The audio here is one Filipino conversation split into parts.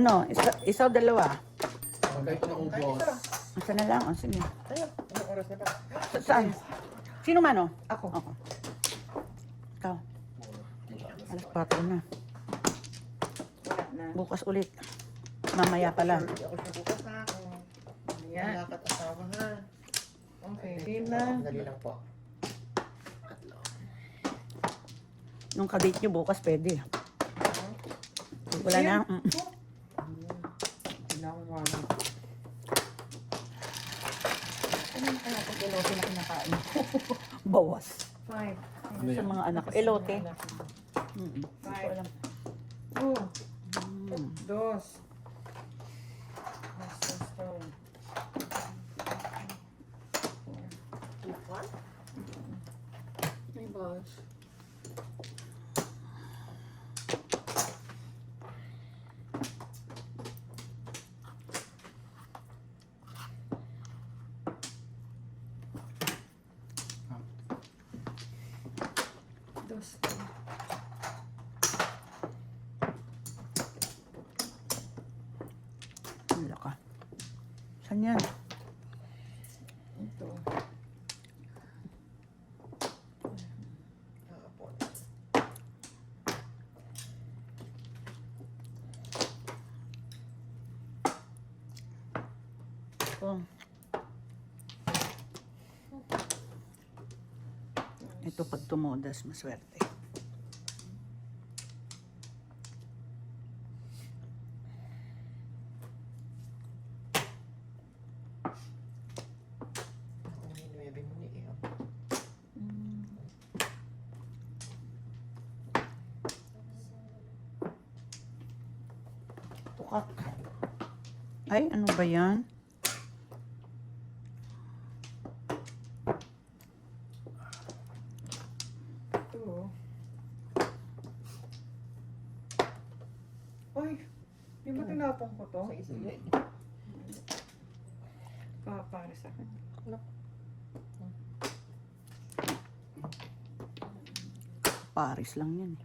Ano, isa o dalawa? Kahit na ubos. Isa na lang, o sige. Tayo. Anong oras na ba? Saan? Sino man o? Ako. Ako. Ikaw. Alas 4 na. Wala na. Bukas ulit. Mamaya pala. Hindi ako siya bukas na. Yan. Wala ka't asawa ha. Okay, game na. Dali lang po. Nung kadate nyo bukas, pwede. Wala na. Ginawa. Ano na kaya pag elote na kinakain? Bawas. 5. Sa mga anak ko. Elote. Five. Alam. 2. 2. Ay, boss. Dos. Wala ka. Saan yan? Ito. Ito. Ito pag tumudas, maswerte. Tukak. Ay, ano ba yan? Ito. Ay, di ba tinapon ko to? Para sa akin. Paris lang yan eh.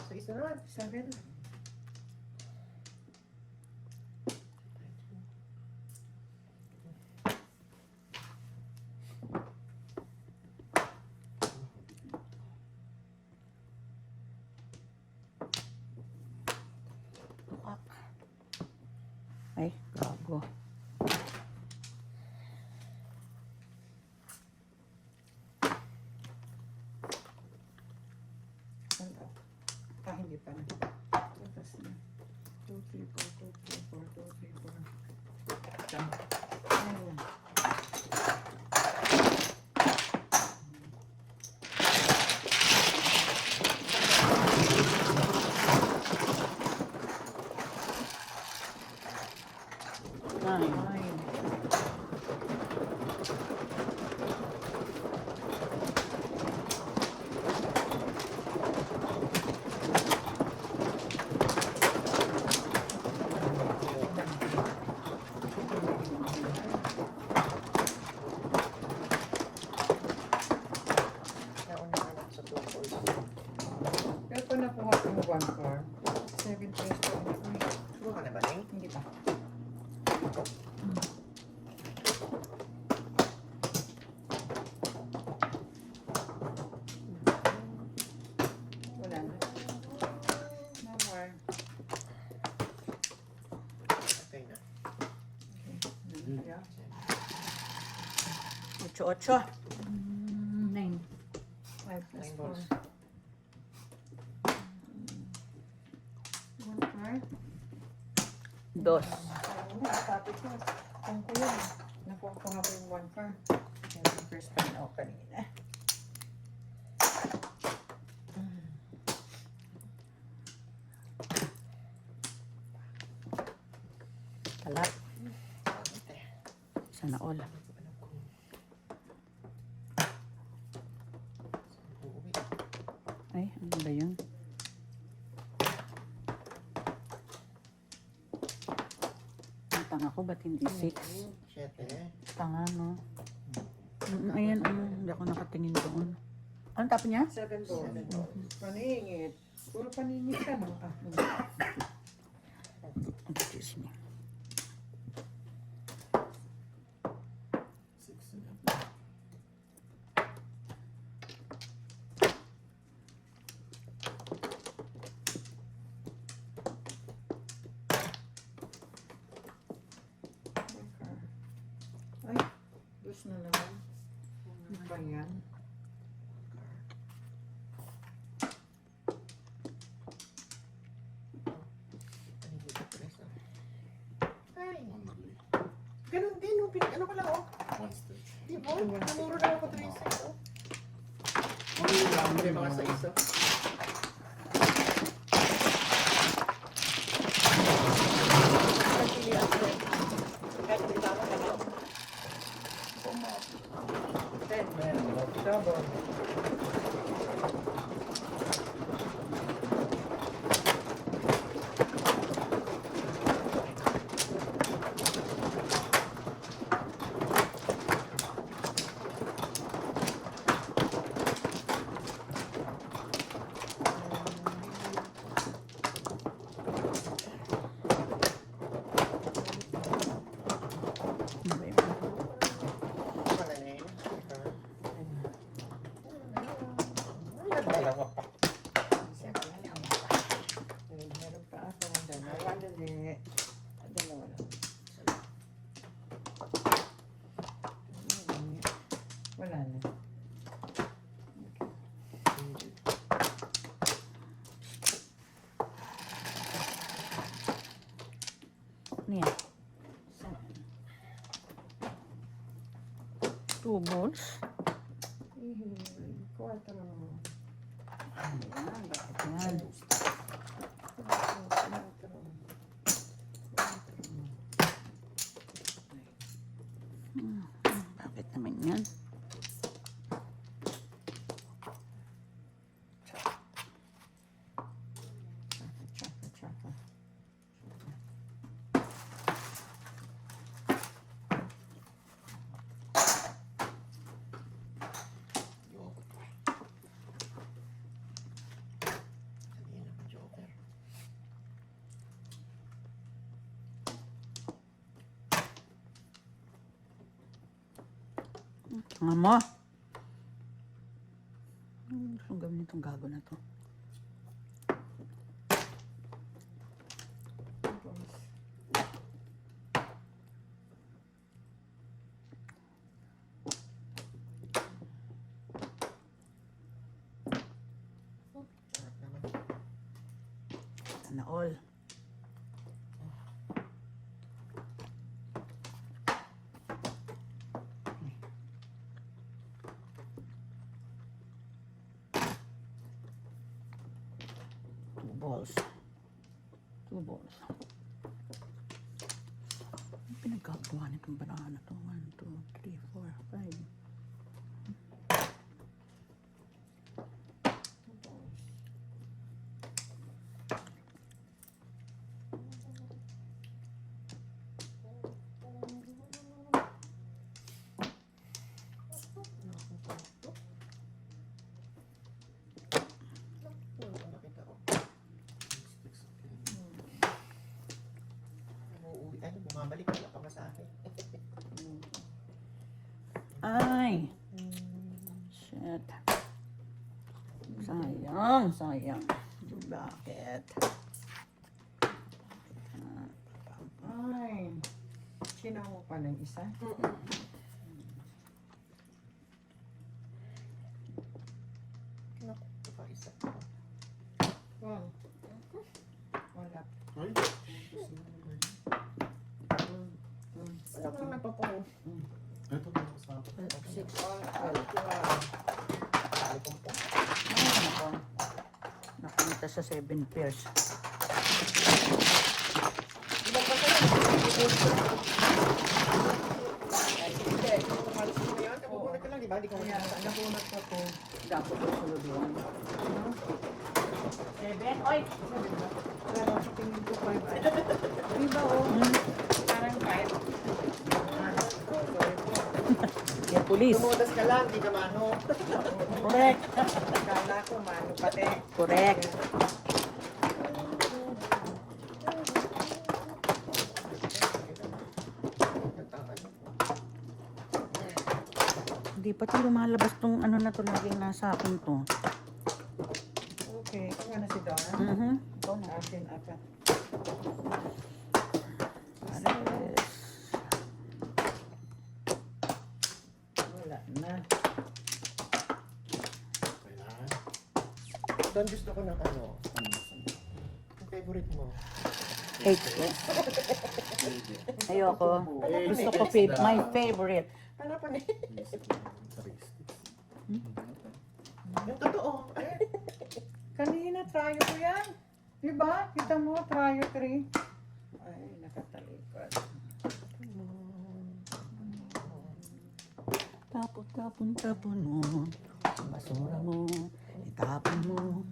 So, isa na. 7. Tukak. Ay, gago. Hindi pa na. Tapos na. 2, 3, 4, 2, 3, 4, 2, 3, 4. Ayun. Nine. 9. Pero pa nakuha ko yung 1 car. 7 pesos. Sumo ka na ba, Ning? Hindi pa. Wala na. No more. Okay na. Yeah. 8-8. 9. 5 plus 9 4. balls. 1 card. Dos. Sabi ko, kung ko yun. Nakuha ko nga po yung 1 card. Yung first time ako kanina. Talat. Sana all. Ay, ano ba yun? Ang tanga ko, ba't hindi 6? 7. Tanga, no? Ayan, hindi ako nakatingin doon. Ano tapo niya? 7 balls. Paningit. Puro paningit ka, no? Ah, Excuse me. Ay, dus na naman. Ano ba yan? Ay. Ganun din, yung ano ko lang, oh. Di ba? Namuro lang ako 3 6, oh. May mga 6, oh. Double. Ano ba yun? Malalim. Nagdalawa pa. Meron pa ako ng dalawa. Dali. Dalawa lang. Wala na. Ano yan? 2 balls? Kuwata na naman. Ayan, bakit yan? Bakit naman yan? Chaka, chaka. Joker. Nga mo. Gusto kong gawin itong gago na to. Sarap naman. Sana all. Two balls. Ano pinagkagawa nitong banahan na to? 1, 2, 3, 4, 5. Nakita ko. Umuwi, ano, bumabalik wala pa sa akin. Ay! Shit. Sayang, sayang. Bakit? Ay. Sino mo pa ng isa? Naku, pa isa. Wow. Wala. Ay, wala ko nagpapaho. Ito na ako sa akin. 6. Ay, nako. Nakunta sa 7 pairs. Ilan ba kayo? Hindi, kung umalis mo na yan, nabubulat ka lang, di ba? Di ka Kaya masyadong nakunat ako. Dapat ang sunod yun. Ano? 7? Oy! Pero sa tingin ko 5. Di ba oh? Parang 5. Yan po Tulis. Lumudas ka lang, di ka mano. Correct. Akala ko, mano pati. Correct. Hindi pa ito lumalabas tong ano na to, laging nasa akin to. Okay, kung ano si Donna? Ito na. Akin, apat. Ares. Wala na. Kailangan. Doon gusto ko ng ano. Ang favorite mo. Cake. Ayoko. Gusto ko my favorite. Ano pa ni? Basic lang. Characteristics. Yung totoo. Kanina, tryo ko yan. Diba? Kita mo, tryo 3. Ay, nakatalikod. Tapon mo. Basura mo. Itapon mo.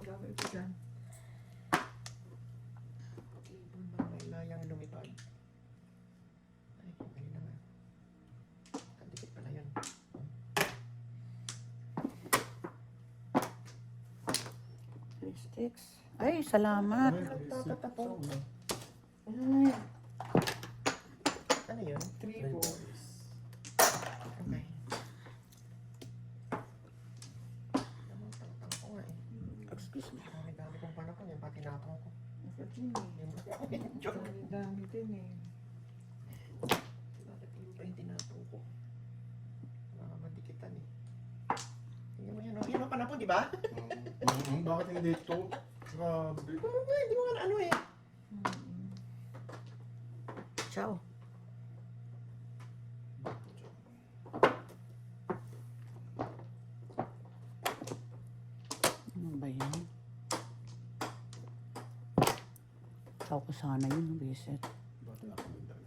Gawin ko dyan. Ibon ba may layang lumipad? Ay, mali na nga. Kadikit pala yun. Sticks. Ay, salamat. Tatapon. Ay, Ano yun? 3 balls. Okay. Namang ko nga eh. Excuse me. Dami kong panahon yan, pati napong ko. Ako din eh. Joke. Ang dami din eh. Bakit yun pa yung tinapong ko? Nakakadikitan eh. Tingnan mo yan, oh. Yan ang panahon, di ba? Bakit hindi ito? Grabe. Hindi mo nga na ano eh. Ciao. Ano ba yan? Tao ko sana yun, Biset. Bakit nakalinda?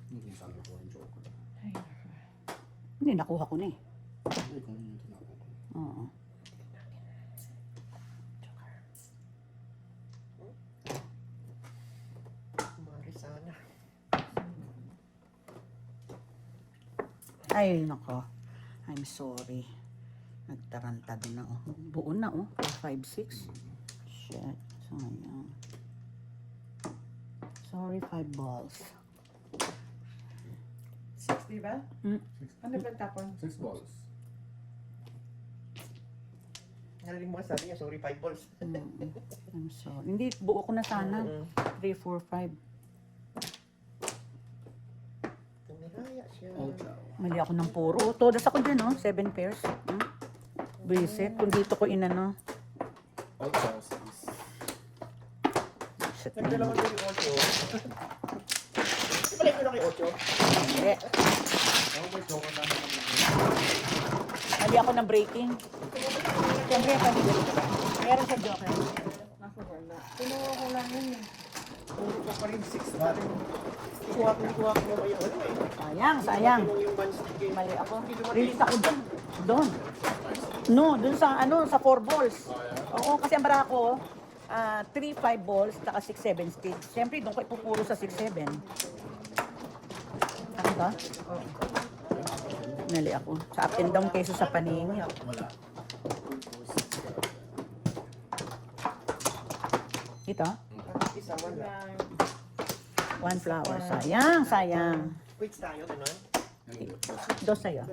Hindi sana ko ang joke. Ay, naka. Hindi, nakuha ko na eh. Hindi, kung yun yung tinapon ko. Oo. Mari sana. Ay, nako. I'm sorry. Nagtarantad na oh. Buo na oh. 5, 6. Shit. Sayang. Sorry, 5 balls. 6, diba? Ano ba tapon? 6 balls. Narinig mo sabi niya, sorry, 5 balls. I'm sorry. Hindi, buo ko na sana. 3, 4, 5. Tumihaya siya. All ciao. Mali ako ng puro. Todas ako dyan, oh. 7 pairs. Visit. Kung dito ko inano. All ciao, sis. Shit. Nagdala ko din yung 8. Di pala yung kay 8? Hindi. Ako may joke na naman. Mali ako ng breaking. Siyempre, pamilya ko ba? Meron sa joker. Ako wala. Kinuha ko lang yun eh. Puro ko pa rin 6 pa rin. Kuha ko mo kayo. Ano eh? Sayang, sayang. Yung bandstick eh. Mali ako. Hindi dumating. Release ako dun. Doon. No, dun sa ano, sa 4 balls. Oo, kasi ang bara ko, 3, 5 balls, taka 6, 7 sticks. Siyempre, doon ko ipupuro sa 6, 7. Ano ba? Mali ako. Sa up and down kaysa sa paningin. Wala. Ito, Isa, wala. 1 flower. Sayang, sayang. Quits tayo, gano'n? Dos sa'yo.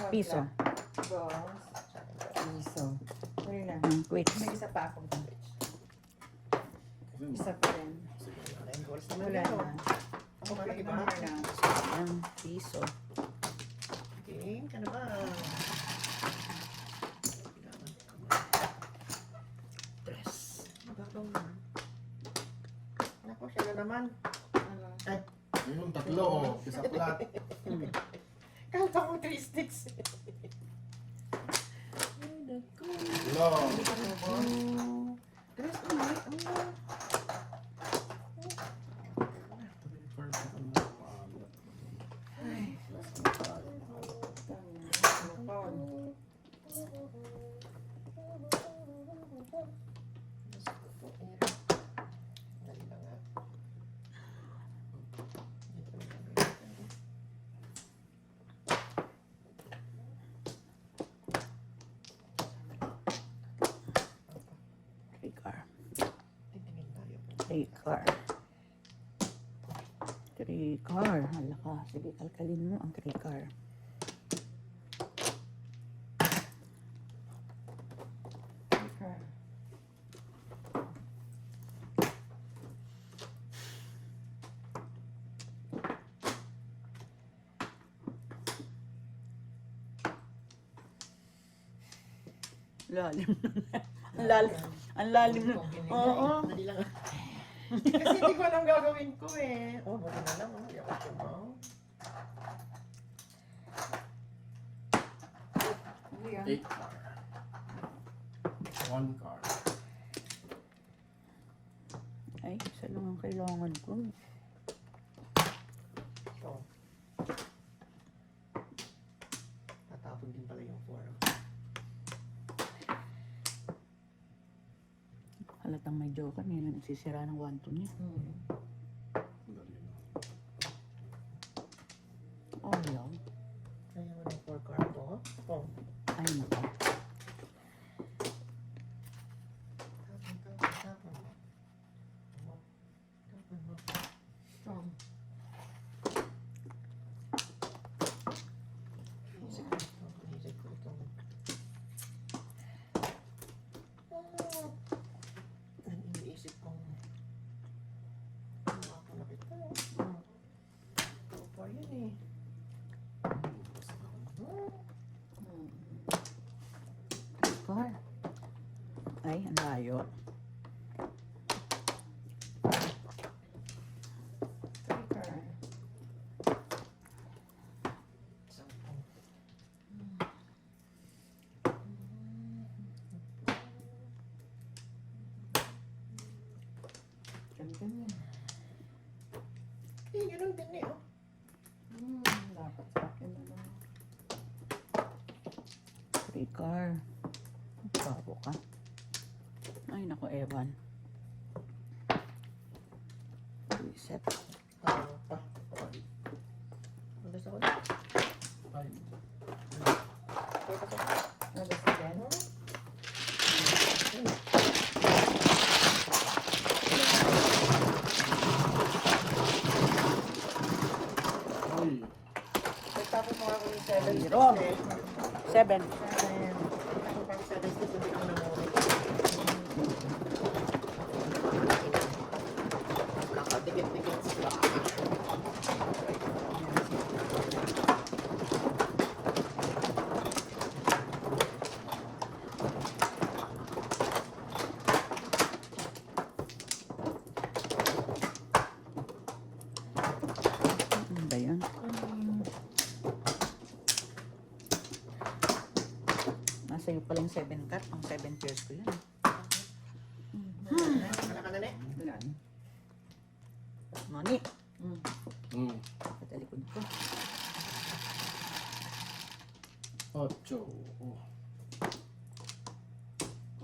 Piso. Balls. Piso. Huli na. Quits. May isa pa ako. Isa pa rin. 9 goals naman Wala dito. na. Ako ba Okay, iba? number na. Sayang, piso. Game ka na ba? Tres. Mababaw na. Ako, siya na naman. Ano? Ay, Yung tatlo, oh. Isa plat. kala ko 3 sticks. Hello. Tres ulit. Dali lang 3 car. 3 car. Hala ka. Sige, kalkalin mo ang 3 car. Okay. Lalim. Ang lalim. Ang lalim. Oo. Dali lang. Kasi hindi ko alam gagawin ko eh. Oh, buti na lang. Hindi ako tumaw. Ano yan? 8 car. 1 car. Ay, isa lang ang kailangan ko. So. Tatapon din pala yung 4. Halatang may joker. Ngayon na nagsisira ng 1-2 niya. Dali na. Oh, yan. Kaya mo ng 4 card ko. Oh. Ay, nako. Tapon. Strong. Isip ko itong... Ang iniisip kong... Ano ako nakita eh. Ito pa yun eh. Car. Ay, ang layo. 3 car. Sampung. Ganda niya. Eh, ganun din eh. Oh. Dapat sa akin na lang. 3 car. Babo ka. Ay, nako, Evan. Reset. Tama pa. Ang gusto ko na. 5. Ano ba sa yan? Ay. Nagtapos mo ako yung 7. Zero. 7. Ako pang 7 steps, hindi ko namuli. Kakadikit-dikit sila. Ano ba yan? Nasa iyo palang 7 cut. Ang 7 pairs ko yan. Wala ka na na eh. Wala na. Noni. Hmm. Sa likod ko. 8. Oh.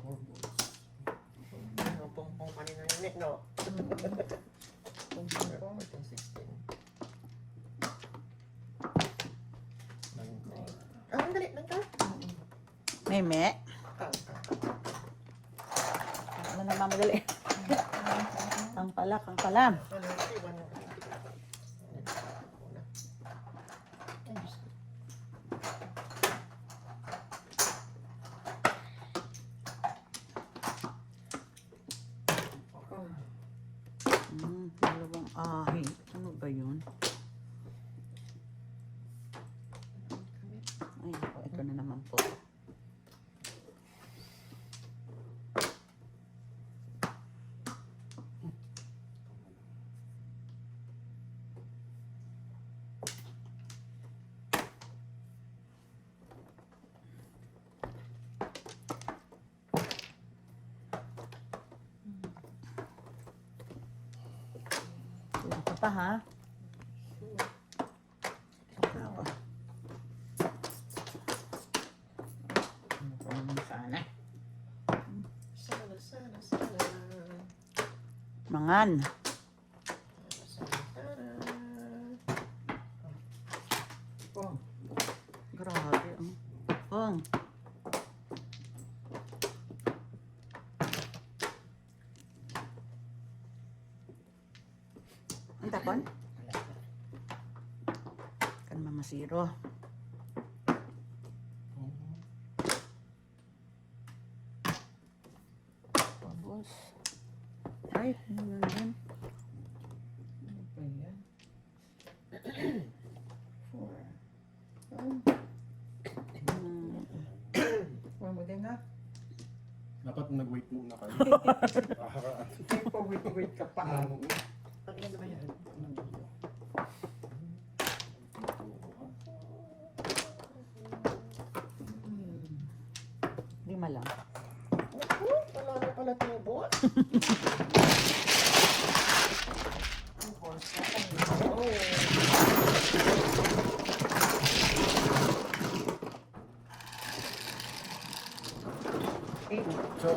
4 balls. Ano, pong kanina yun eh, no? Pong 16. 9 car. Ah, ang dali, nang ka? Meme. Ah, Ano nagmamadali? Ang pala, ang pala. ano, iwan mo. Ay, Diyos ko. Dalawang ahit. Ano ba yun? Ay, ako, ito na naman po. Wala ka pa, ha? Wala pa. Ano pa naman sana? Sana, sana, sana. Mangan. Sana, sana. Pong. Grabe, oh. Pong. kon? Kan mamasiro. Tapos. Ay, ano yan? Ano pa yan? 4. Huwag mo din ha? Dapat nag-wait muna kayo. Hindi pa wait ka pa. Ano ba yan? Lima lang. Naku, wala na pala tubo. So,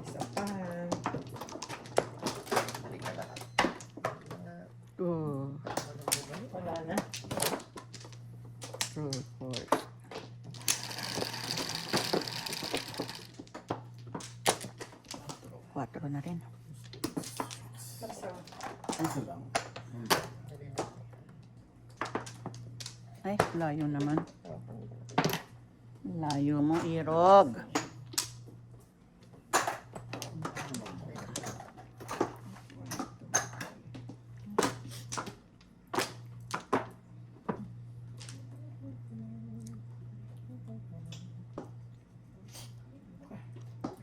Isa pa. Halika lahat. Two, Wala na. two, four. Quatro na rin. Basta. isa lang. Ay, layo naman. Layo mo, Irog.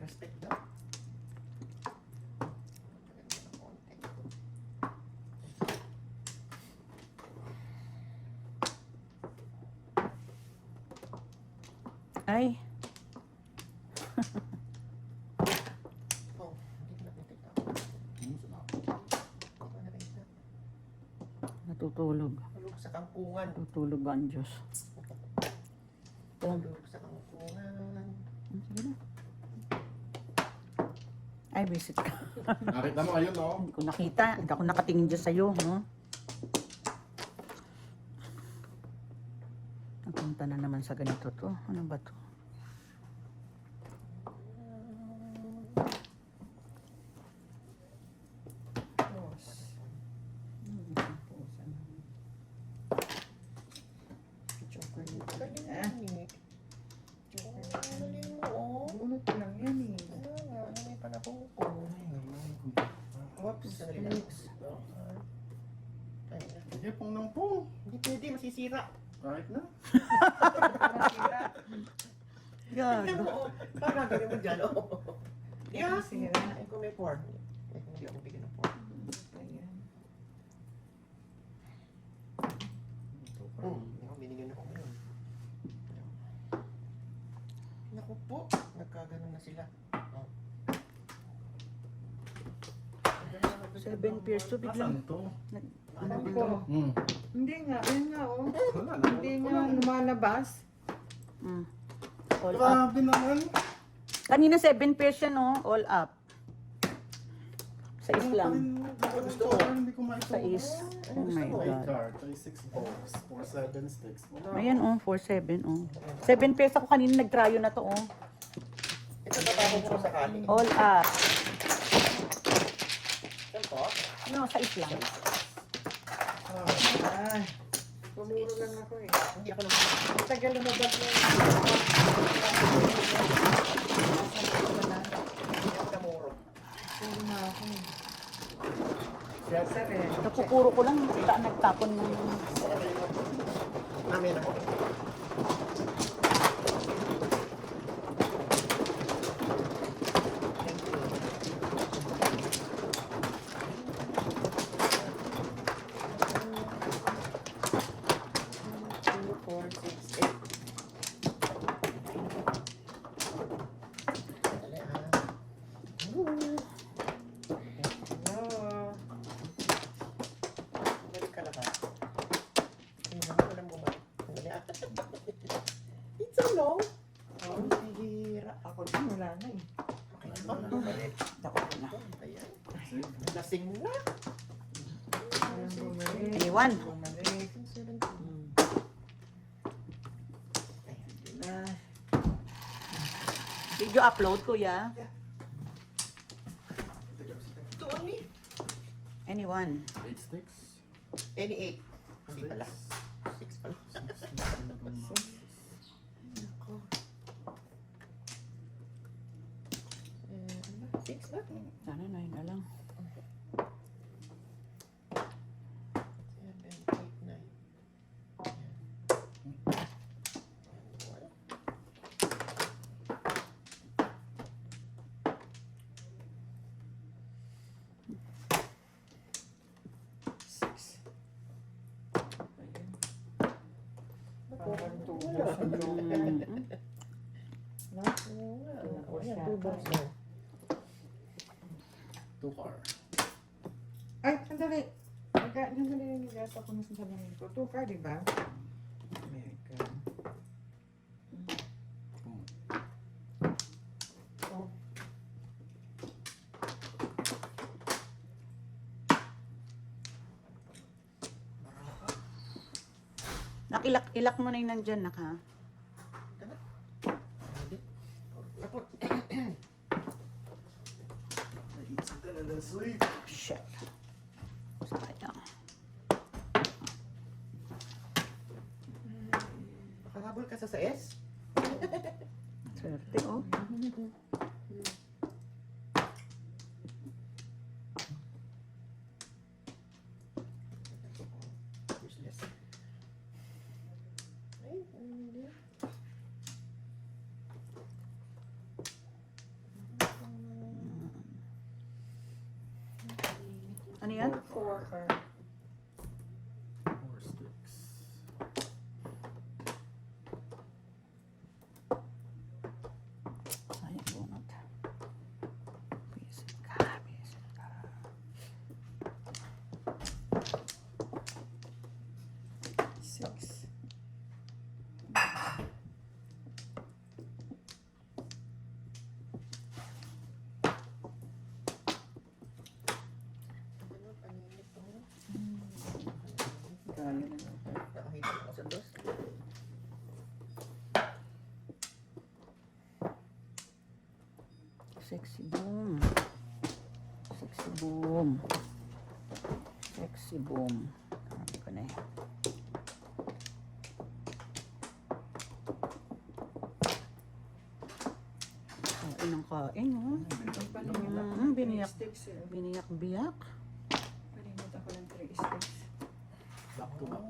Respect daw. Ay, Oh, hindi ko nakikita. Hindi ko nakikita. natutulog. Tulog sa kangkungan. Natutulog ang Diyos. Tulog sa kangkungan. Sige na. Ay, visit ka. Nakita mo ayun, no? Hindi ko nakita. Hindi ako nakatingin dyan sa'yo, no? Napunta na naman sa ganito to. Ano ba to? Dos. Isang pusa na. Chocolate. Galing Ah, mo, eh. Galing mo, oh. bunot lang yan eh. Ano nga, ano may panahon ko. Oops, Sandali lang. Ay, Sige, pong nang pong. hindi pwede, masisira. Kahit na. Masira. Tignan Gago. mo, oh. Paano gagawin mo dyan, oh. Yeah. Masira. Ay, kung may porn. Ay, kung hindi ako bigyan ng porn. Ayan. Ako, binigyan ako ngayon. Naku po, nagkaganon na sila. Oh. 7 pairs to biglang. Asan to? Ano ko? Hindi nga, ayun nga oh. Wala na. Hindi nga lumalabas. Mm. All up. Grabe naman. Kanina 7 pairs yan, no? All up. Sa lang. Gusto ko, hindi ko maito. Sa is. Oh my Eight God. card, ay 6 balls, 4 7 sticks. Wala. Ayan, oh. 4-7, oh. 7 pairs ako kanina nag-tryo na to, oh. Ito, tatapon ko sakali. All up. Saan po? No, sa is lang. Ay, pumuro lang ako eh. Hindi ako nang... Ang tagal lumabas na yun. Hindi ako namuro. Puro na ako eh. Yes. Sabi, Napupuro ko lang, nagtapon ng... Namin ako. Thank you. Two, four, six, eight. Dali, ah. Ooh. no. Balik ka na ba? wala na eh. Okay na ba? Balik. Ako na. Ayan. Lasing na. Walang bumalik. Anyone? Bumalik. 17. Na. Video upload, kuya. Ito only. Anyone? 8 sticks. Any 8. Hindi pala. 6 pala. Nako. Ano ba? 6 na? Sana 9 na lang. 7, 8, 9. Parang tubos. Mm. Two 2 car. Ay, sandali. Yung naliligas ako na sasabihin ko. 2 car, di ba? American. Oh. Nakilak mo na yung nandyan, naka. Shit. Sayang. Nakahabol ka sa S? Swerte, oh. Useless. Ay, hindi. Ano yan? 4 car. 4 sticks. Sayang bunot. Pisit ka, pisit ka. Six. Kaya na. Nakahita ako sa dos. Sexy boom. Sexy boom. Sexy boom. Ano ko na eh. Kain ng kain, oh. Biniyak. Biniyak-biyak. Palimut ako ng 3 sticks. Back to back.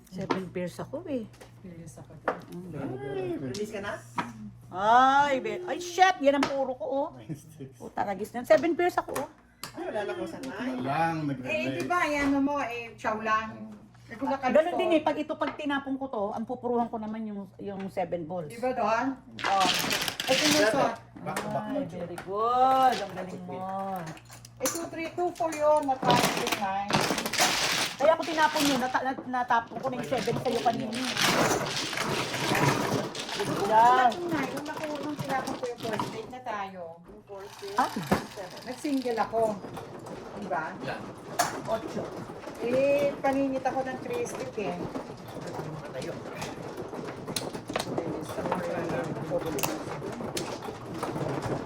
7 pairs ako eh. Bilis ako doon. Very good. Release ka na? Ay, shit! Yan ang puro ko, oh. 9 sticks. Puta, ragis na. 7 pairs ako, oh. Ay, wala na kung saan Ito ay. na lang, Eh, di nag-relate. ba, yan mo, chow lang. Eh, kung Ganun din eh. Pag tinapon ko to, ang pupuruhan ko naman yung 7 balls. Di ba doon? Oh. Ay, sinusot. Back to back Ay, na. very good. Ang galing mo. Eh, 2, 3, 2, 4 yun. Natapos 9. Kaya ako tinapon yun. Natapon ko na yung 7 sa'yo kanina. Yan. Nung nakuha tinapon ko yung first date na tayo. Yung 4, 6, Ah, 7. Nag-single ako. Di ba? Yan. 8. Eh, paninit ako ng 3 stick eh. Matayo.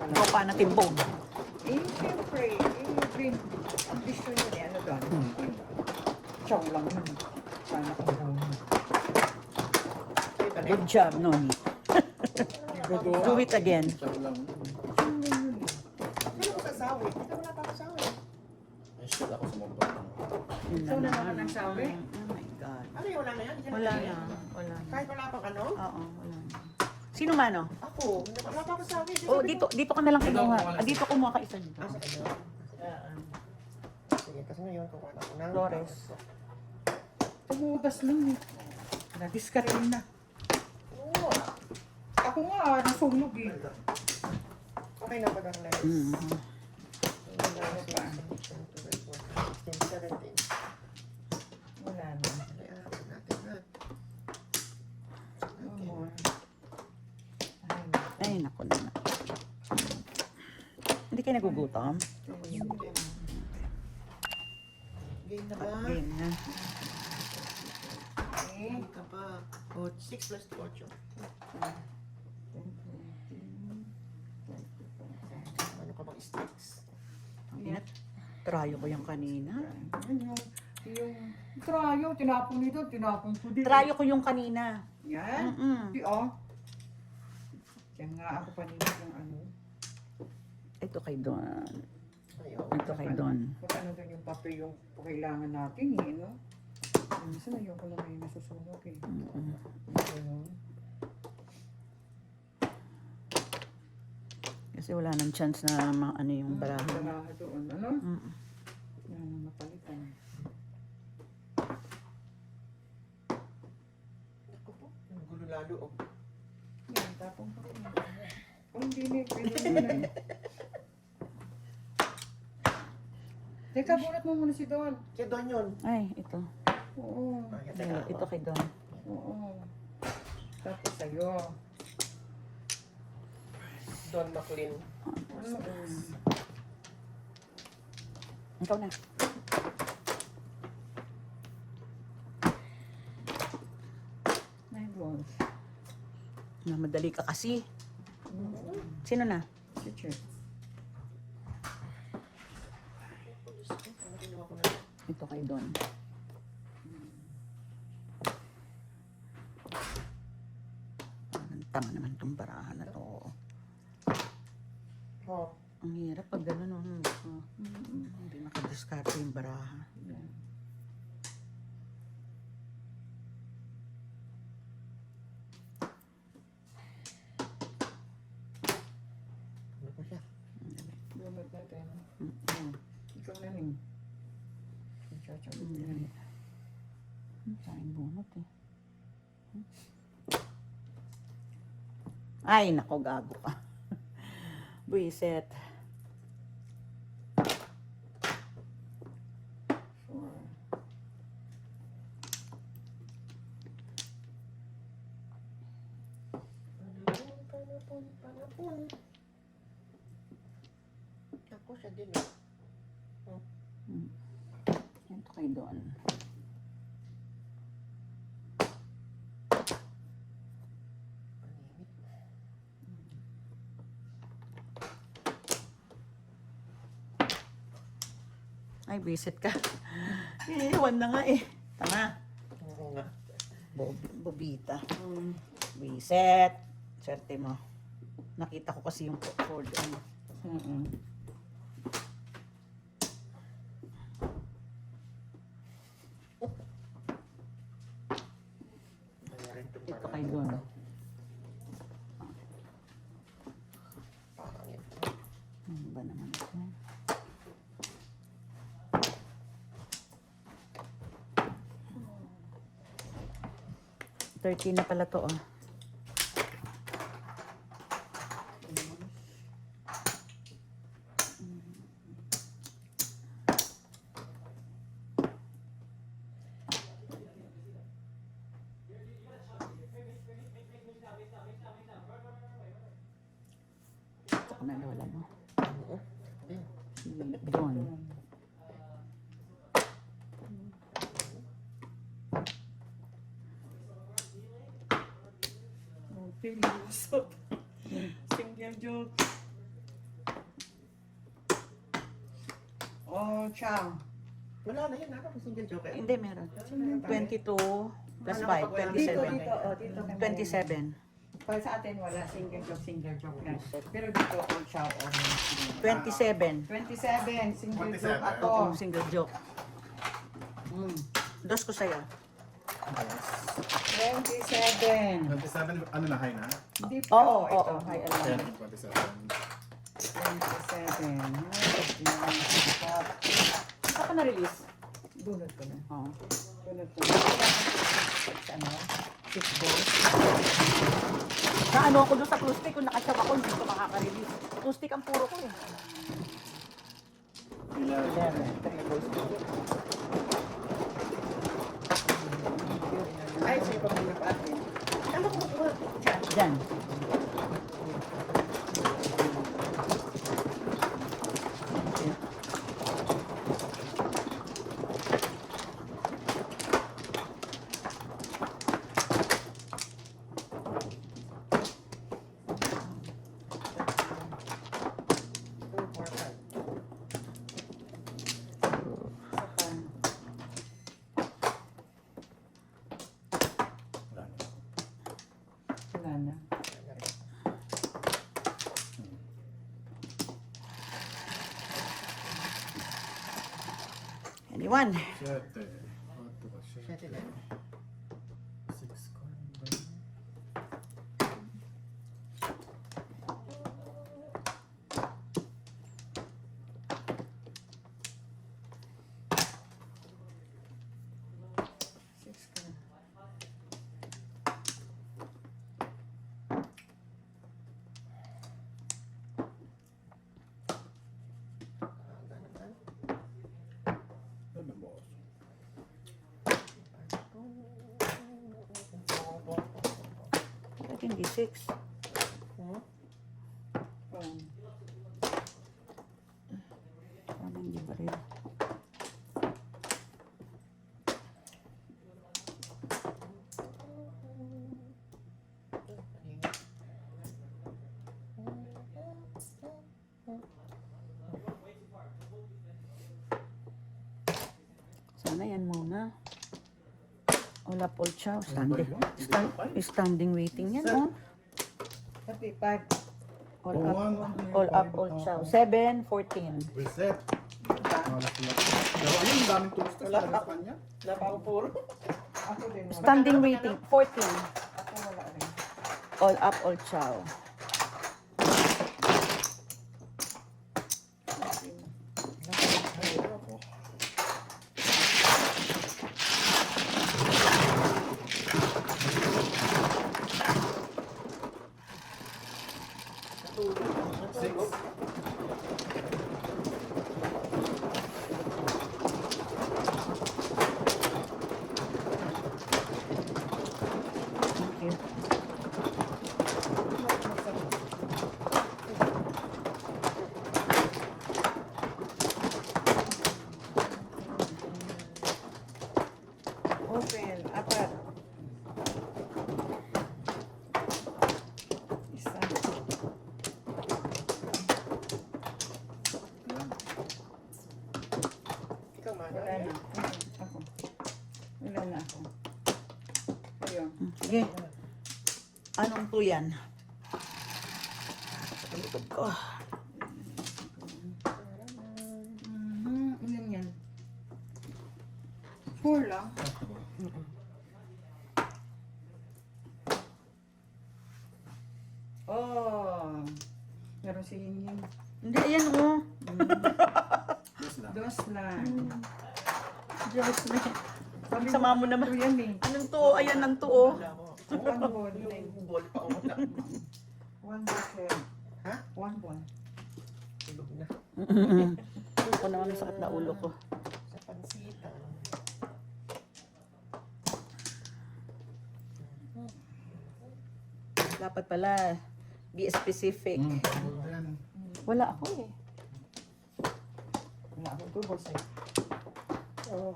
Ikaw pa na timbog. Eh, siyempre, dream, ambition yun eh, ano doon? Chow lang yun. Sana ko doon. Ay, pala. Good job, Noni. Do it again. Chow lang. Sino ko sasawi? Hindi ka wala pa sasawi. Ay, shit, ako sumabot. Yun So, na naman ang sabi. Oh my God. Ano yung wala na yan? Hindi Wala na. na. Wala na. Kahit wala pang ano? Oo, wala na. Sino mano? Ako. Wala pa ako sabi. Oh, dito ka na lang kinuha. Dito kumuha ka isa dito. Ah, sa kanya. Sige, kasi ngayon kukuha na ako ng Flores. Tumudas lang eh. Nadiskarin na. Oo. Ako nga, nasunog eh. Okay na ba ang next? Mhm. 16, 17. Wala na. Ay, akin natin na. No Okay. more. Ay, naku, ko na. Hindi kayo nagugutom? Game na ba? Game na. Game ka pa. Oh, 6 plus 8. Ano ka bang sticks? Inat. Trayo ko yung kanina. Yung trayo, tinapon nito, tinapon ko dito. Trayo ko yung kanina. Yan. Mm-mm. Yan nga ako paningin yung ano. Ito kay Don. Ayaw. Ito kay Don. Kung ano doon yung papel yung kailangan natin eh, no? Minsan ayoko na may nasusunog eh. Mm-mm. Ayun. Kasi wala nang chance na ano yung barahan. Baraha doon, ano? Mm-mm. Yan, mapalitan. Ako po. Ang gulo lalo. Oh. Yan, tapong pa rin. Oh, hindi na, pwede mo na eh. Teka, bunot mo muna si Don. Kaya doon yun. Ay, ito. Oo. Ito kay Don. Oo. Tapos sa'yo. Don McLean. Ano? Ikaw na. My balls. Madali ka kasi. Sino na? Teacher. Ano ginawa ko na? Ito kay Don. Ang tanga naman itong barahan na to. Oh. Ang hirap pag gano'n. Hindi makadiskarte yung baraha. Yan. Ano pa siya? Bunot natin. Mm. Ikaw na rin. Chachagot na rin. Sayang bunot eh. Ay, nako, gago ka. Buiset. Four. Panapon. Ako siya din. Oh. Ito kay Don. Ay, visit ka. Iiwan na nga eh. Tama. Oo nga. Bobita. Visit. Swerte mo. Nakita ko kasi yung Ford. Ano. Ito kay Don. Pangit. Ano ba naman ito? 13 na pala to, oh. Ito ko na lola mo. Oo. Si Don. Pilusot. Single joke. Oh, Chang. Wala na yun. Ano ba single joke? Hindi, meron. 22 plus 5, Dito, 27. dito, oh, dito. 27. Para sa atin, wala. Single joke na. Pero dito, all chow. 27. 27, single 27. joke ako. Oo, single joke. Dos ko sa'yo. 27. 27, ano na, high na? Hindi Oo, pa. oo. Hi, alam. 27. 27. Saan ka na-release? Bunot ko na. Oo. Bunot ko na. Ano? 6 balls. Na ano ako doon sa plastic, kung nakasab ako, hindi ko makaka-release. Plastic ang puro ko eh. 11. 3 balls. Ay, sa'yo pa muna pa atin. Ano ko ba? Diyan. 21. 7. 8 ka, 7. 7 lang. 6 ka. Six ka. Ano boss? Ba't hindi 6? One. Parang hindi ba rin? Sana yan muna. Wala po chow. Standing, standing waiting yan, oh. Happy, five. All up, all up, all chow. 7, 14. Reset. Pero ano yung daming tourist Wala sa pa. kanya? Wala pa ako puro. Ako din. Wala. Standing waiting, 14. Ako wala rin. All up, all chow. Thank you. Open. Apat. Isa. Ikaw, Mana. Wala na. Ako. Wala na ako. Ayun. Sige. Anong to yan? Likod ko. Ilan yan? 4 lang. Oh. Meron si Yin. Hindi, ayan oh. Yes lang. Dos lang. Diyos me. Sabi sama mo naman. Ito yan eh. Anong to? Ayan ang to oh. Wala ako. One ball. Yung ball pa ako na. One ball. Sir. Ha? One ball. Tulog na. Ako naman masakit na ulo ko. Sa pansitan. Dapat pala, be specific. Ayan. Wala ako eh. Wala ako. 2 balls eh. Oo.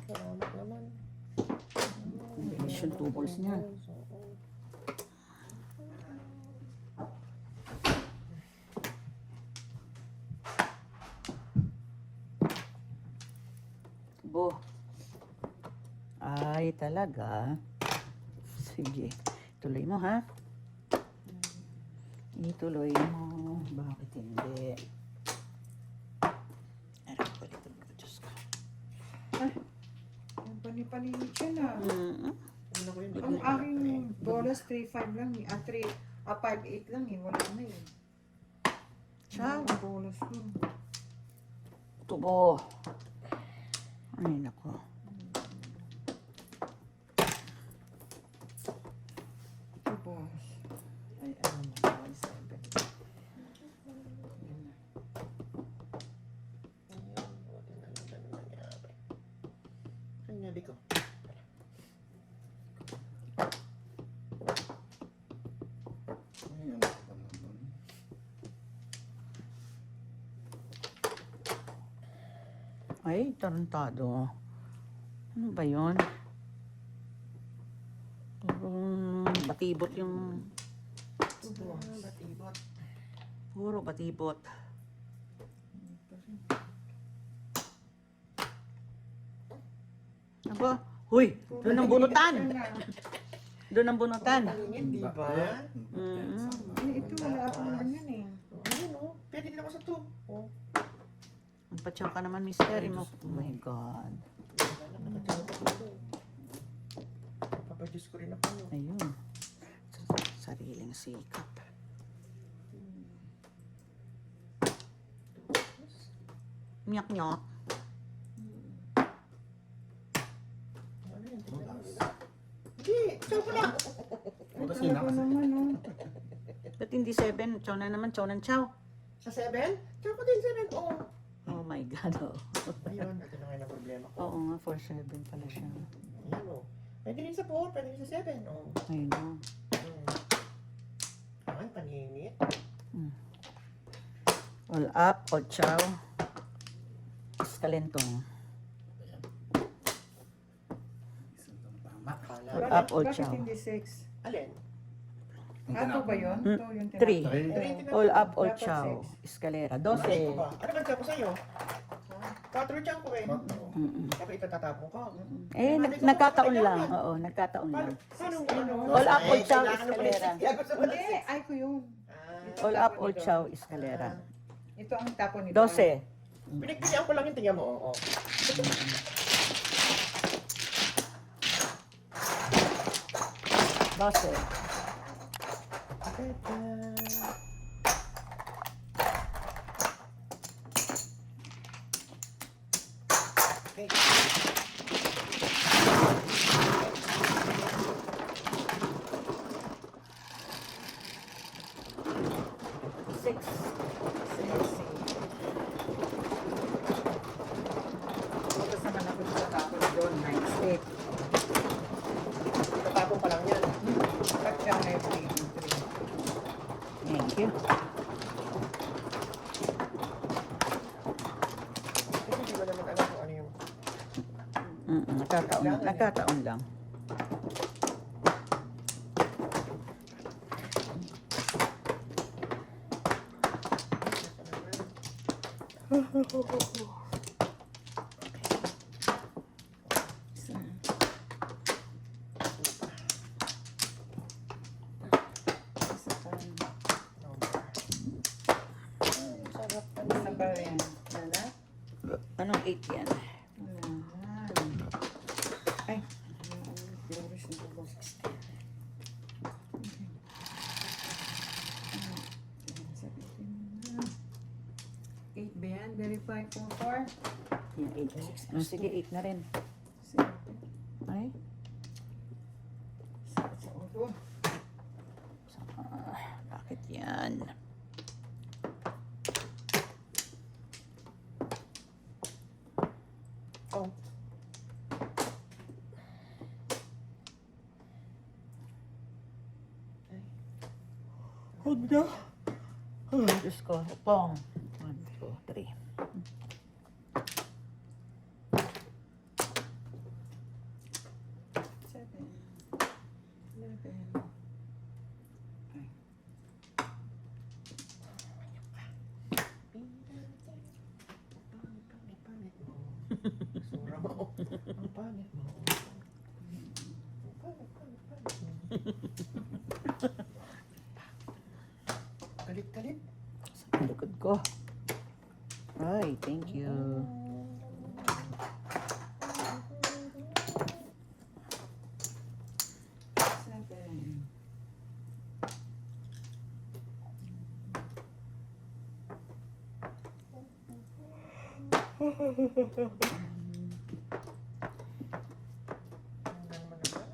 Salamat naman. Bilis yung 2 balls niya. Bo. Ay, talaga. Sige. Tuloy mo, ha? Ituloy mo. Bakit hindi? Aray ko, likod ko. Diyos ko. Ang panipalinit siya na. Ano ko yun? Ang aking bonus 3-5 lang eh. 5-8 lang eh. Wala na eh. Ciao. Ang bonus ko. Tubo. Ay, nako. Ito boss. Ay, ano na. Ay, 7. Ay, nabi ko. Ayan. Ay, tarantado. Ano ba yon? Puro batibot yung... Ito boss. Batibot. Puro batibot. Aba, Huy, doon ang bunutan. Doon ang bunutan. Paningin, di ba? Mm. Ito, wala ako naman yan eh. Ayun, oh. Pwede din ako sa 2. Oh. Magpa-chow ka naman, mister. Oh my God. Papajuice ko rin ako. Ayun. Sariling sikap. Nyak-nyak. Ano yun? Tingnan mo. Hindi, chow ko lang. Butas yun Ako na. naman, oh. Ba't hindi 7? Chow na naman, chow ng chow. Sa 7? Chow ko din 7. Oo. Oh my God, oh. Ayun, ito na ngayon ang problema ko. Oo nga, 4-7 pala siya. Ayan, oh. Pwede rin sa 4, pwede rin sa 7. Oh. Ayun, oh. Ay, paninit. All up, all chow. Escalentong. Tama. All up, all Bakit chow. hindi 6? Alin? Ato ba yun? Ito yung 3. tinatawag. All up, all Dapat chow. 6. Escalera. Ay, ko 12. ba? Ano ba chow ko sa'yo? 4 chow ko eh. Mm-mm. Tapos itatapon ko. Eh, nagkataon lang. Oo, nagkataon lang. Paano? Ano? All up, all chow, Kailangan naman escalera. yung gusto mo Hindi, ay ko yun. All up, all chow, escalera. Ito ang tapo nito. 12. Pinagpilihan ko lang yung tingnan mo. Oo. Dose. Okay. Six. Tapos naman ako sa tapo doon, 9 8. Itatapon pa lang yan. Ba't siya may 3 Thank you. Kasi hindi mo naman alam kung ano yung... Nagkataon. Nagkataon lang. Isa pa rin. Wala? Anong 8 yan? Wala. Ay. Flores na po. 8 ba yan? Verify po 4. Yan, 8. Sige, 8 na rin. Ay. Bakit yan? Oh. Huwag na. Diyos ko. Pong. 1, 2, 3. Sura mo. Ang pangit mo. Galit-galit. Sa likod ko. Ay, thank you. Hanggang naman naman.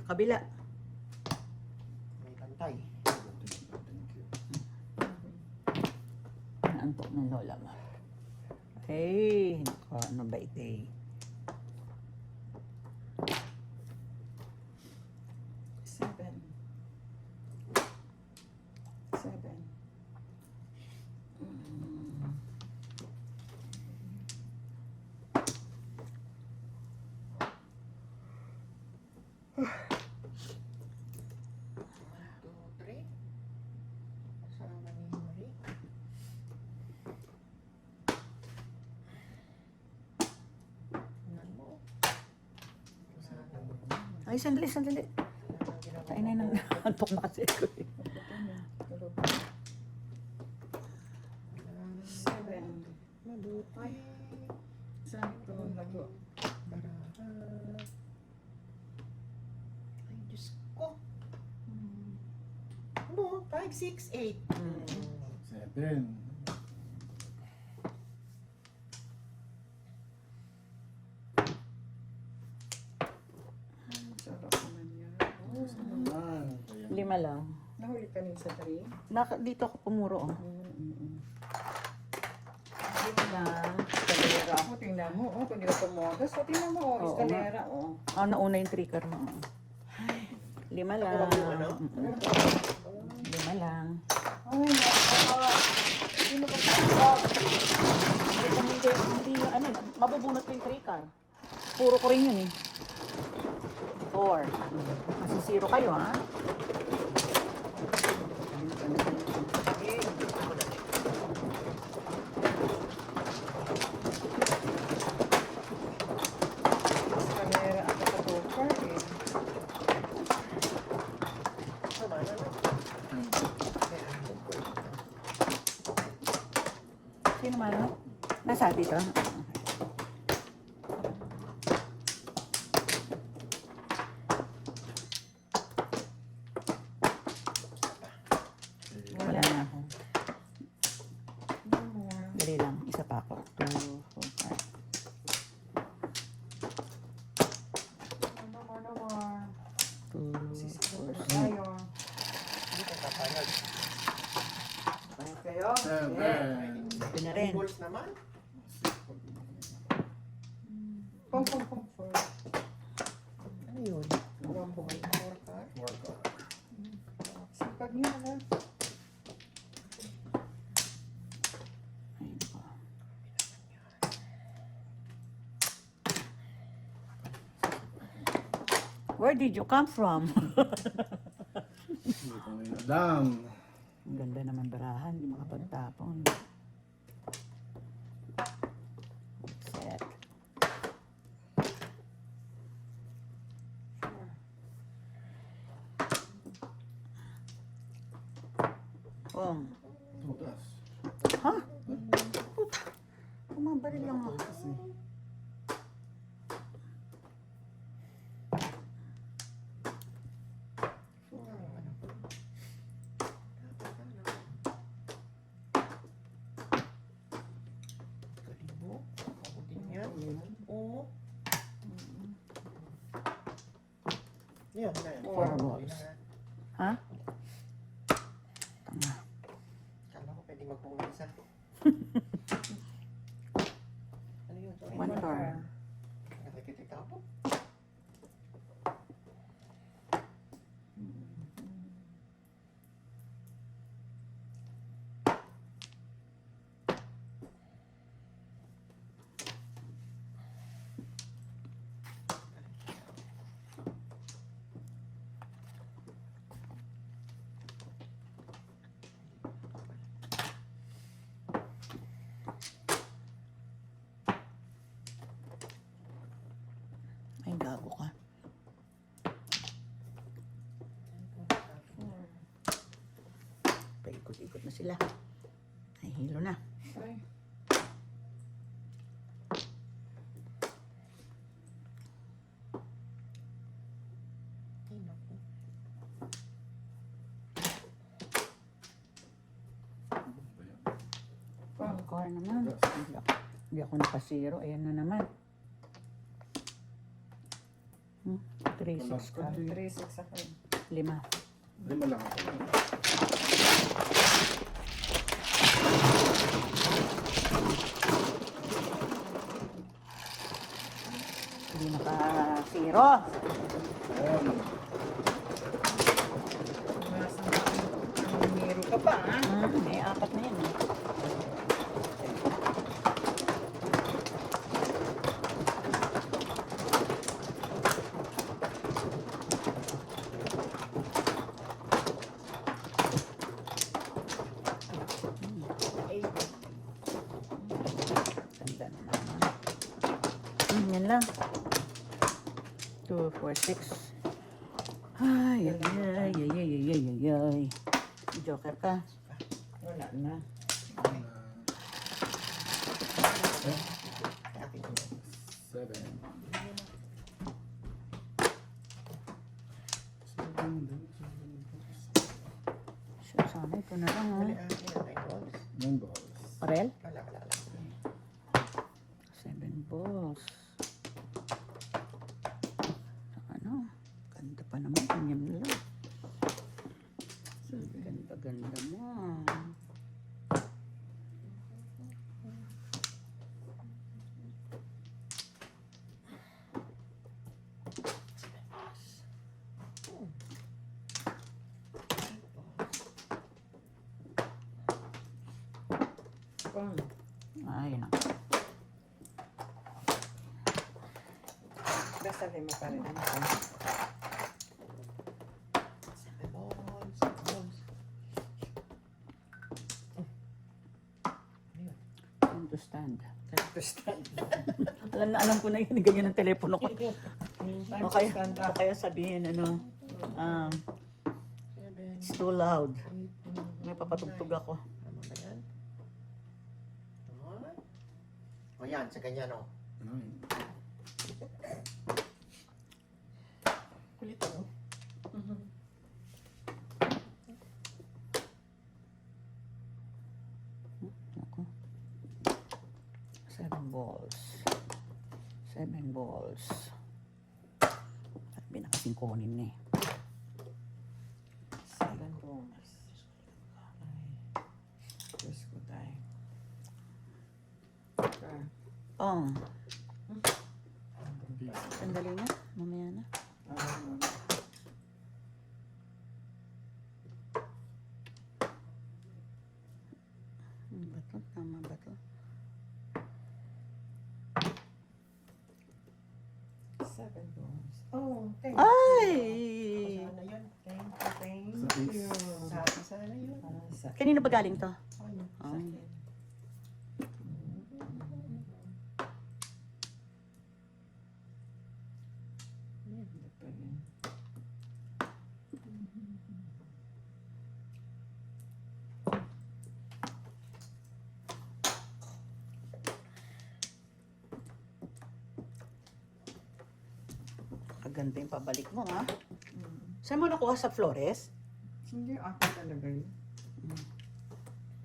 Kabila. May pantay. Naantok ng lola mo. Hey, ano ba ito eh? Ay, sandali, sandali. Ay, na, antok na kasi ako eh. Seven. Mabuti. Sakto, lago. Baraha. Ay, Diyos ko. Ano? 5, 6, 8. 7. Sarap naman yan. Naman. Lima lang. Nahuli ka rin sa 3. Dito ako pumuro, oh. Dito na. Eskalera ako. Tingnan mo. Oh, kung di ka tumodas. So, tingnan mo. Oh, Oo eskalera. Oh. Ah, nauna yung trigger mo. Lima lang. Ako yung ano? Lima lang. Ay, nako. Sino ba ito? Hindi, ano, mabubunot ko yung trigger. Puro ko rin yun eh. 4. Masisiro kayo, ha? Eskalera ako sa Topper eh. Tama na lang. Sino man, no? Nasa dito? Wala na ako. No more. Dali lang. Isa pa ako. 2, 4, 5. No more, no more. 2, 4, 6. Tayo. Hindi ka papayag. Tayo kayo. 7. Ito na rin. Balls naman. Pum, pum, pum, pum. Ano yun? Walang buhay na worker. Sipag niyo na. Ayun pa. Where did you come from? Hindi ko may nadam. Ang ganda naman barahan, hindi makapagtapon. Set. Oh. Tutas. Ha? Kumabaril lang ako. Tutas eh. Kalibo. Ako din yan. Oo. Yan, yan. Four balls. Ha? Tanga. Kala ko pwede magpunga isa. Ano yun? Sorry. One card. Nakikita ako. Ay, gago ka. Paikot-ikot na sila. Ay, hilo na. Ay. Ay, naku. Ang car naman. Hindi ako nakasiro. Ayan na naman. 3-6 ka. 3-6 ako. 5. 5 lang ako. Hindi nakasiro. Ayan. Nasa numero ka pa, ha? May 4 na yan. Eh. Ganda naman. Yan lang. 2, 4, 6. Ay, ay, ay, ay, ay, ay, ay, ay, ay. Joker ka. Wala na. Seven. Sure, sana ito na lang, ha? Nine balls. Parel? Wala. 7 balls. Ano? Ganda pa naman. Kanyang lang. Ganda mo. Pang. Ay, naku. Basta lima pa rin. Understand. Stand. Alam ko na yun. Ganyan ang telepono ko. Time O to kaya, stand o up. kaya sabihin, ano, it's too loud. May papatugtog ako. Tama ba yan? Tama? O yan, sa ganyan o. Nine. Kulit o. Ako. 7 balls. 7 balls. At binakasing kunin na eh. 7 balls. Ay. Diyos ko tayo. Oh. Sandali na. Mamaya na. Ano ba to? Tama ba to? 7 balls. Oh, thank Ay! Sana yun. Thank Sa you. Sa sana yun. Sa Kanino ba galing to? Ano? Ay. Kaganda yung pabalik mo, ha? Saan mo nakuha sa Flores? Hindi ako talaga yun.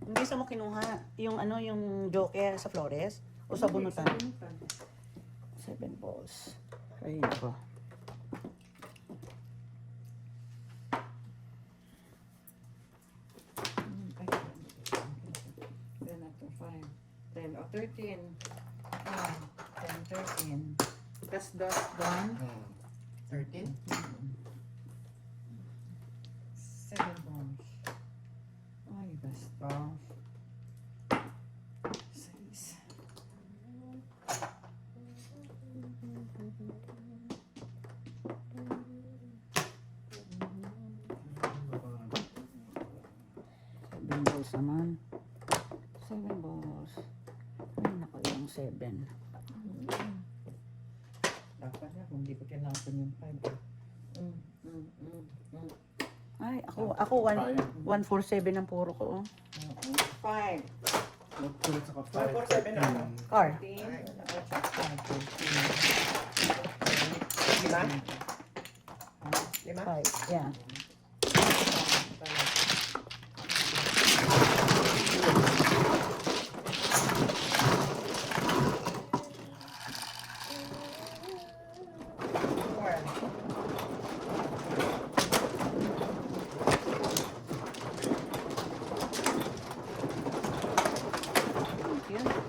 Hindi sa mo kinuha yung ano, yung joker sa Flores? O sa bunutan? 7 balls. Ay, nako. Then after 5, 10, or 13. 10, 13. That's done. 13? 7 balls. Ay, basta. 6. Seven balls naman. 7 balls. Ay, nako, yung 7. Dapat na kung hindi ko tinapon yung 5. Ay, ako 147 ang puro ko. Oh. 5. Kulit sa kapay. 447 ano? Car. 15. Lima? Lima? 5. Yeah. Thank you.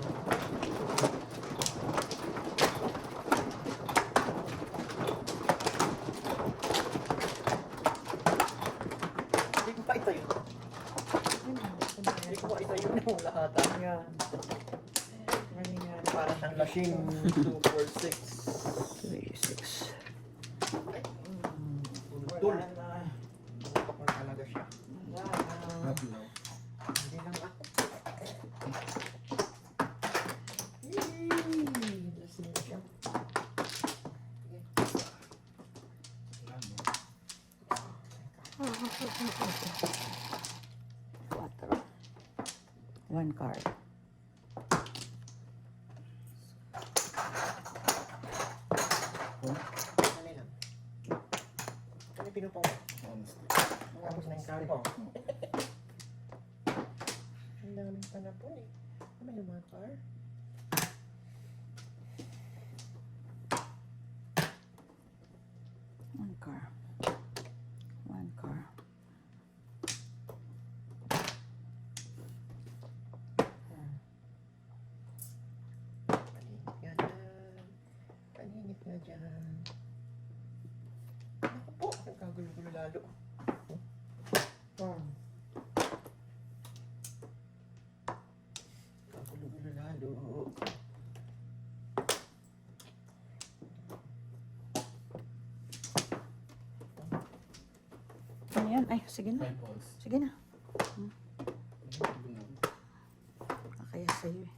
Hindi ko pa ito yun. Hindi ko pa ito yun yung lahat. Yan. Maningan. Para siyang lasing 246. 3, 6. Tul. Wala na. Or talaga siya. Wala na. Tatlo. Hindi lang ako. Yay! Lasing siya. Wala, no? 1 card. Ano lang. Ano pinupong mo? One stick. Tapos na yung kampo. Ang daming panapon eh. Ano yung mga car? One car. One car. Paninip nga dyan. Paninip nga dyan. Ako po, nagkagulo-gulo lalo. Nagkagulo-gulo lalo. Ano yan? Ay, sige na. Five balls. Sige na. Ganun. Kaya sa'yo eh.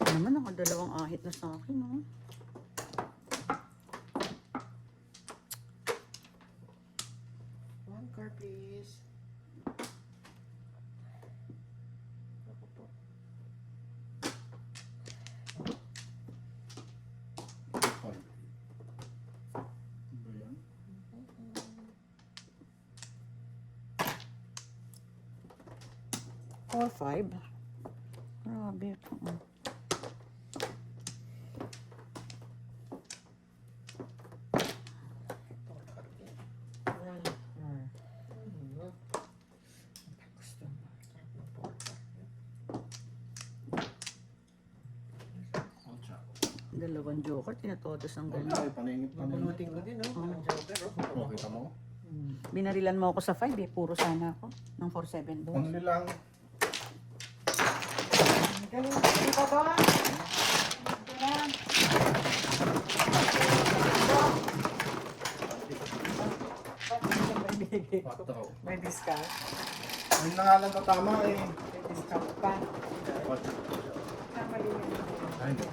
Ano naman, nakadalawang ahit na sa akin, no? One car, please. Ako po. Five. Ba yan? 4-5. Grabe ito. Four car, please. Gusto mo. Four car. Oucha. Dalawang joker, tinatodos ng Wala gano'n. eh, paningit pa nila. Mabunutin ko din, no? Ang joker, oh. Oh, kita mo? Binarilan mo ako sa 5 eh. Puro sana ako. Ng 4-7 doon. Only lang. Galing, dito ba? Yan. May binigay ko. Quattro. May discount. Yung nangalan na tama eh. May discount pa. Quattro. Tama yun. Ay, hindi.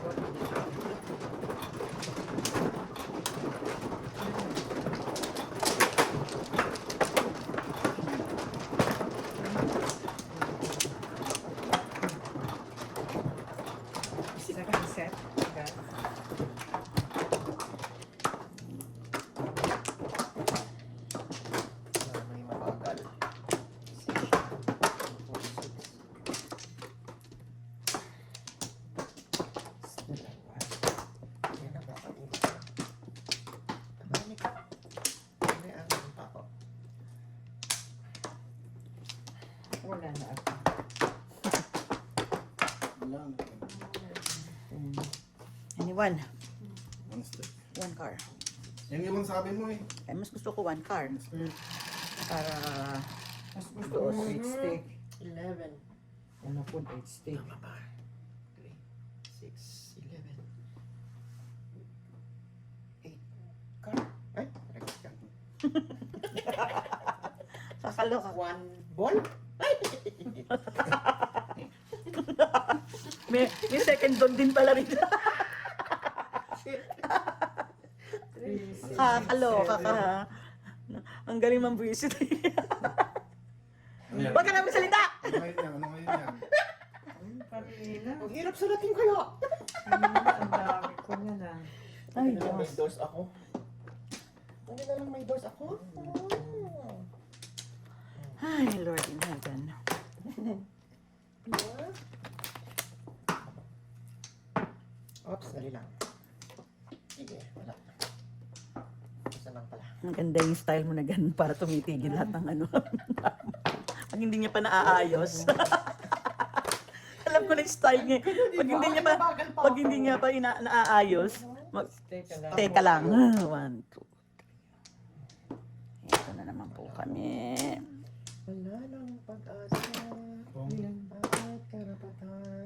Second set. Okay. Wala may mabagal. Yan ang kakatingin ko. Marami ka. May ang pa ako. Wala na ako. Wala. Anyone? One stick. 1 car. Yan yung sabi mo eh. Eh, mas gusto ko 1 car. Para Mas gusto ko 8 stick. 11. Ano po 8 stick? Tama ba? 3, 6, 11. 8. Car? Ay, record ka. kakaloka. 1 ball? May second doon din pala rin. Kakaloka ka ha. Ang galing mambuisit. Ano yan? Huwag ka na magsalita! Ano ngayon yan? Ano ngayon yan? Kanina. Ang hirap sa lating kaya. Kanina, ang dami ko na na. Ay, Hindi na lang may Diyos. doors ako. Hindi na lang may doors ako. Ay, Lord in heaven. Oops, dali lang. Sige, wala. Isa lang pala. Ang ganda yung style mo na ganun para tumitigil lahat ng ano. Pag hindi niya pa naaayos. Alam ko na yung style niya. Pag hindi niya pa naaayos, Teka lang. teka lang. 1, 2, 3. Ito na naman po kami. Wala nang pag-asa. At karapatan.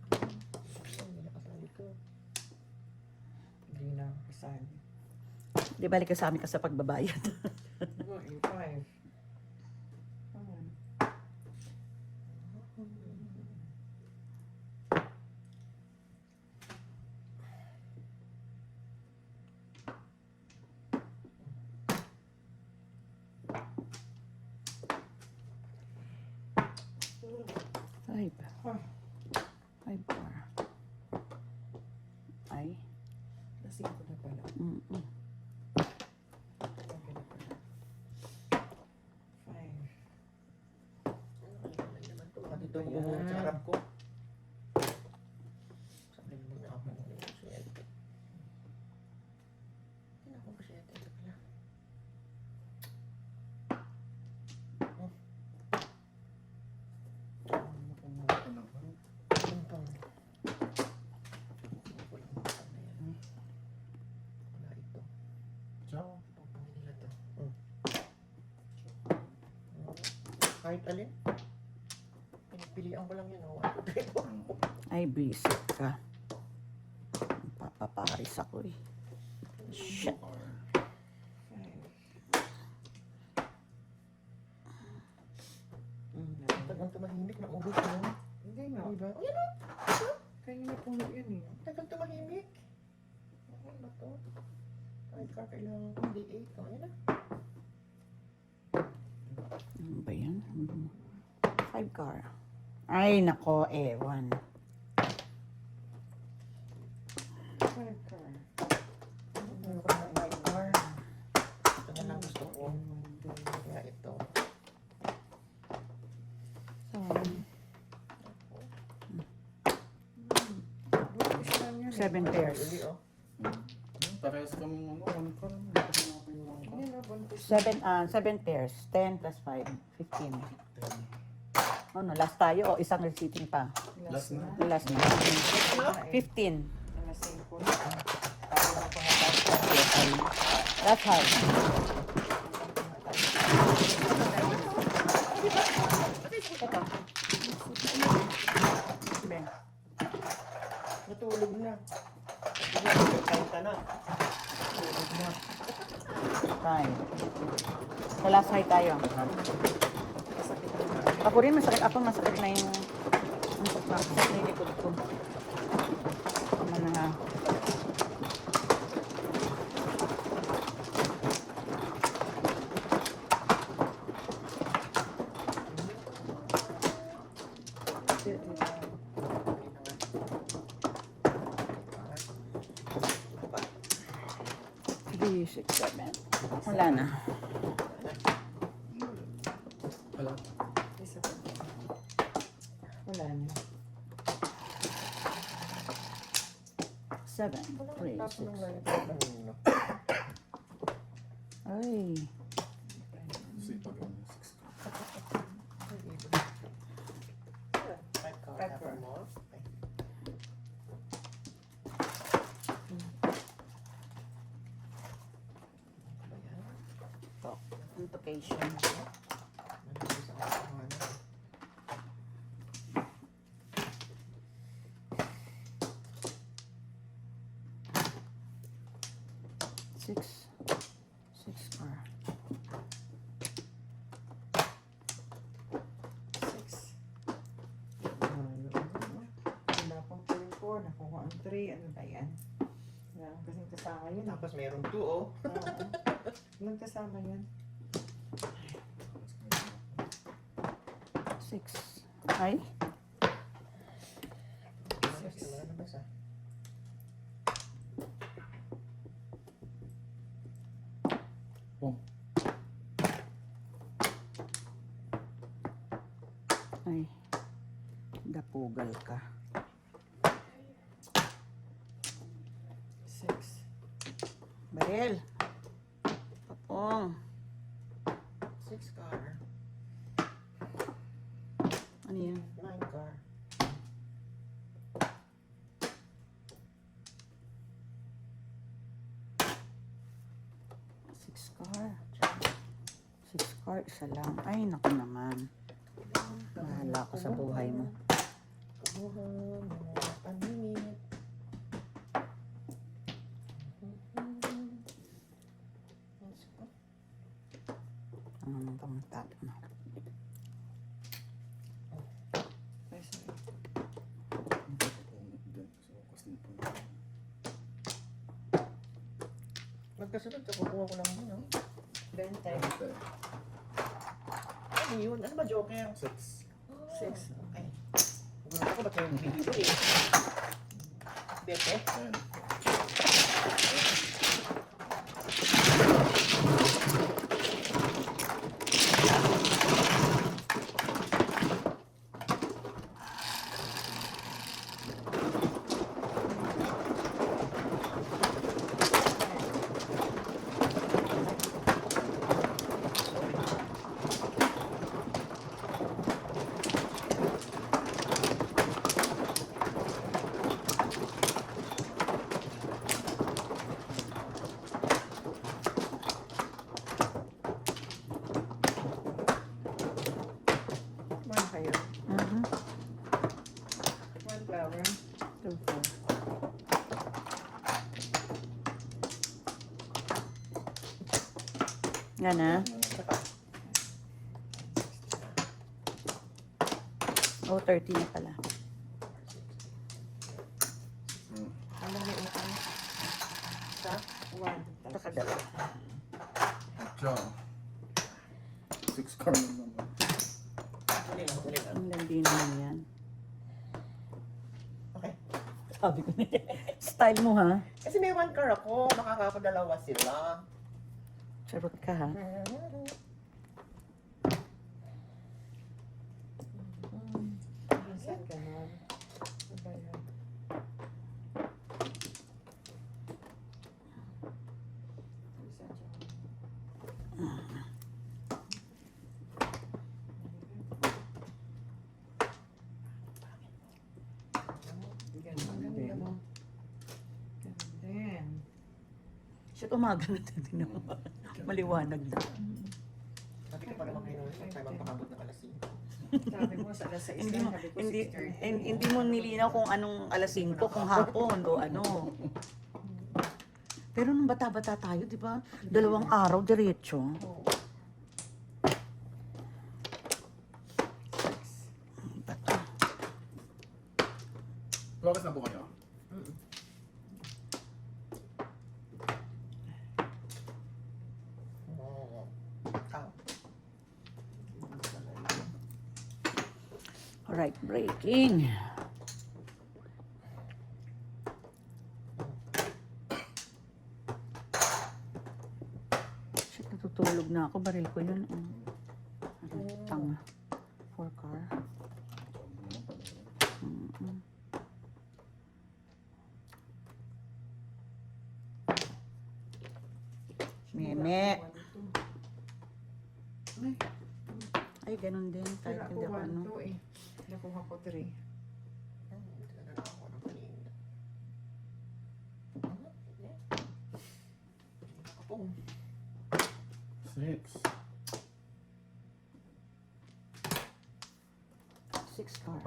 Ay, nakasali ko. Hindi na ako kasali. Di balik ka sa amin ka sa pagbabayad. Go, A5. Come on. 5. Ah. 5 bar. Ay. Lasing ko na pala. Mm-mm. Okay na pala. 5. Ano naman ito? Baka dito yung sa harap ko. Sabi mo na ako ng siyete. Hindi na ako ba siyete? Ito pala. Tumpang. Walang tumpang na yan. Wala ito. Ciao. Tumpang nila to. Kahit alin. Pinipilian ko lang yun. 1, 2, 3, 4. Ay, visit ka. Papaparis ako eh. Shit. 5. Tagal tumahimik na ubos mo. Hindi nga. Diba? Oh, yan o. Kaya na puno yun eh. Tagal tumahimik. Ano ba to? Kahit ka kailangan kong D8. O, yan na. Ano ba yan? 5 car. Ay, nako, ewan. 5 car. Meron ko ng white car. Ito na lang gusto ko. Kaya ito. So, Bukas lang yun eh. 7 pairs. Uli, oh. Parehas kami ano, one car. Hindi na, buntis. 7 pairs. 10 plus 5. 15. Oh, no, last tayo. O, isang receipting pa. Last na. Last na. 15. Alas 5 na. Para na po That's hard. Ito. Ben. Natulog na. Kanta na. Natulog na. 5. Sa last high tayo. Ako rin, masakit. Ako masakit na yung masakit na yung likod ko. Tama na nga. Three, 6, 7. Wala na. Wala. Isa pa. Wala na. 7, 3, Tapos 6. nung lalipad ng nino. Ay. Sipag ano, 6 car. Five car. Five car. Mo. Implication. Six car. 6. Wala pang 4. Nakuha ang 3. Ano ba yan? Wala kang kasing kasama yun. Tapos meron 2, oh. Walang kasama yan. 6. Ay. 6. Wala na basa. Oh, Ay. Dapugal ka. 6. Baril. Papong. 6 car. Ano yan? 9 car. Six car, isa lang. Ay, naku naman. Bahala ako sa buhay mo. Kabuhan. Mga paningit. Ang tap mo. Ay, sorry. punit din. So, kasi ng punit. Magkasunod ka, kukuha ko lang yun, no? 20. Ano yun? Ano ba, Joker? 6. 6. Okay. Ako ba't yung video eh? Bete? Ayan. One kayo. Mhm. One flower. 2, 4. Yan ah. Oh, 30 na pala. Ano may utang? Sa? One. Saka dalawa. Atsa. 6 card naman. Huli lang, huli lang. Ang landi naman yan. Okay. Sabi ko na style mo ha. Kasi may one car ako, makakapadalawa sila. Charot ka ha. Minsan ganon. Ano ba yan? Minsan siya. Ganon, ganon. Ganon din. Shit, umaga na din naman. Maliwanag na. Sabi ko pa naman ngayon, huwag tayo magpakabot ng alas 5. Sabi mo sa alas 6 Hindi na, mo, sabi ko hindi, 6:30. hindi mo nilinaw kung anong alas 5, kung hapon o ano. Pero nung bata-bata tayo, di ba? 2 araw, diretso. Flores na po kayo. Alright, breaking. Shit, natutulog na ako. Baril ko yun. Tanga. 4 car. Mm-mm. Meme. Ay, ganun din. Kahit Wala hindi ko ako ano. 1, 2 eh. Nakuha ko 3. Six. 6 car.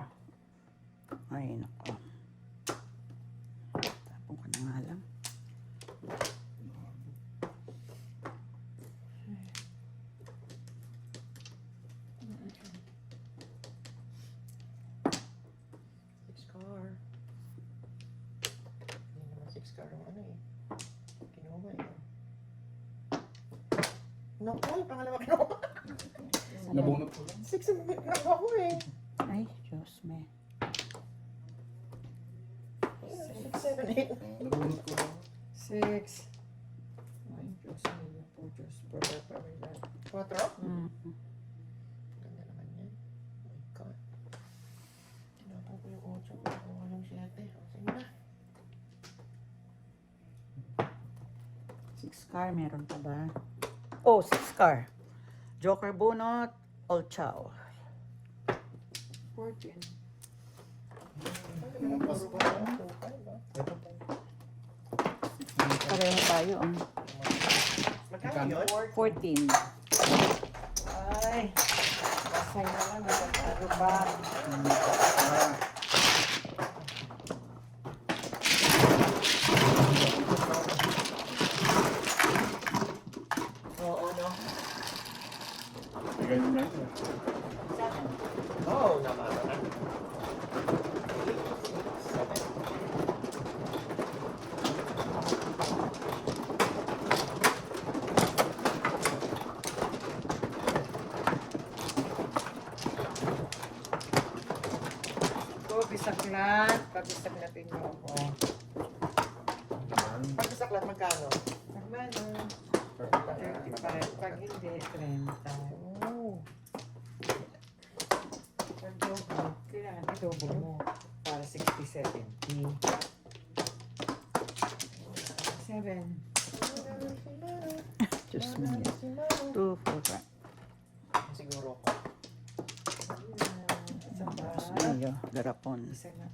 Ay, nako. Tapong ko na nga lang. Six car. Hindi naman six car ang ano eh. Kinuha eh. Naku, pangalawa kinuha. Nabunot ko lang. Six ang nakuha ko eh. Ay, Diyos me. 6, 7, 8. Nabunot ko lang. 6. Ay, Diyos mo po, Diyos. Pagpapawala. 4. Mm-hmm. Ganda naman yan. Oh my God. Tinapon ko yung 8. Nakuha yung 7. Sige na. 6 car, meron pa ba? Oh, 6 car. Joker bunot, all chow. 14. Pas pa. Ito pa. Pareho tayo. Magkano yun? 14. Ay, basay na lang. Nagkakaro ba? Oo, no? Ganyan na ito. Oo, naman. 12. Pag-isak natin yung oh. Naman. Pag sa lahat magkano? Pagmano, Perfect. 35. Pag hindi, 30. Oh. Pag double, kailangan i-double mo para 60, 70. 7. Diyos mo yan. 2, 4, 5. Siguro. Isa pa. Mayo, garapon. Isa na.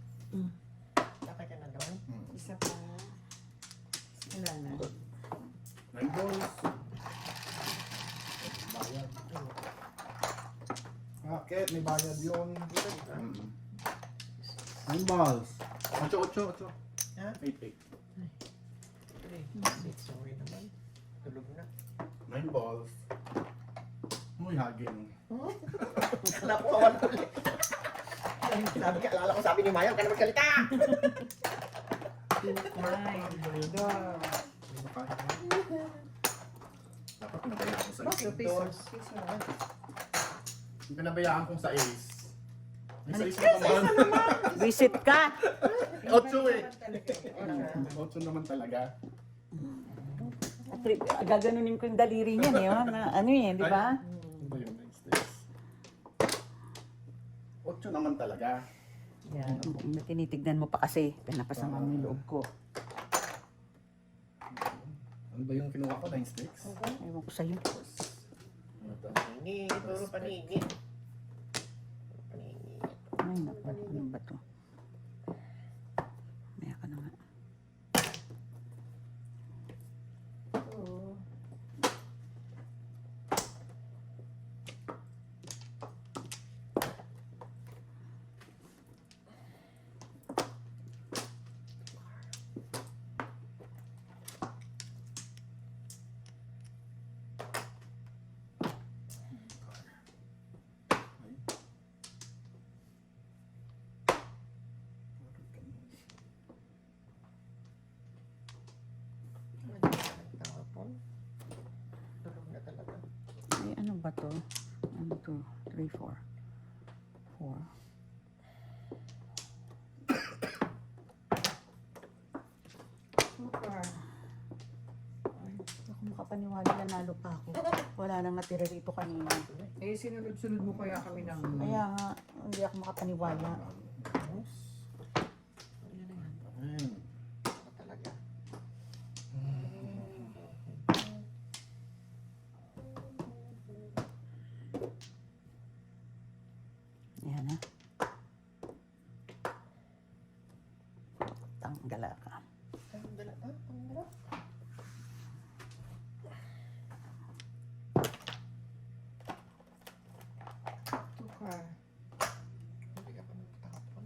Nakay ka na doon. Isa pa. Wala na. 9 balls. Bayad. Bakit? May bayad yun. 9 balls. 8. Ha? 8. 3, 6. Sorry naman. Tulog na. 9 balls. Uy, haging. Kala ko kawan ulit. Sabi ka, alala ko sabi ni Maya, huwag ka na magkalita! 9. Dog. Hindi mo kaya. Dapat pinabayaan ko sa Bakit? ace. Pesos. Pesos. Yung pinabayaan kong sa ace. May sa ace na naman. Visit ka! 8 eh. 8 naman talaga. Gaganunin ko yung daliri niyan eh. Ano eh, di ba? Ano ba yun? Next is 8 naman talaga. Yan. Tinitignan mo pa kasi. Pinapasama mo yung loob ko. Ano ba yung kinuha ko? 9 sticks? Ewan ko sa'yo. Ano to? Paningit, puro paningit. Paningit. Ay, naku. Ano ba to? Maya ka na nga. Oo. Tulog na talaga. Ay, ano ba to? 1, 2, 3, 4. 4. Super. Hindi ako makapaniwala na nalo pa ako. Wala nang natira rito kanina. Eh, sinunod-sunod mo kaya kami ng... Kaya nga, hindi ako makapaniwala. Ayun. Ako talaga. Ayan ha. Tanggala ka. Ang dala, ang dala. Super. Hindi ka pa nagtatapon.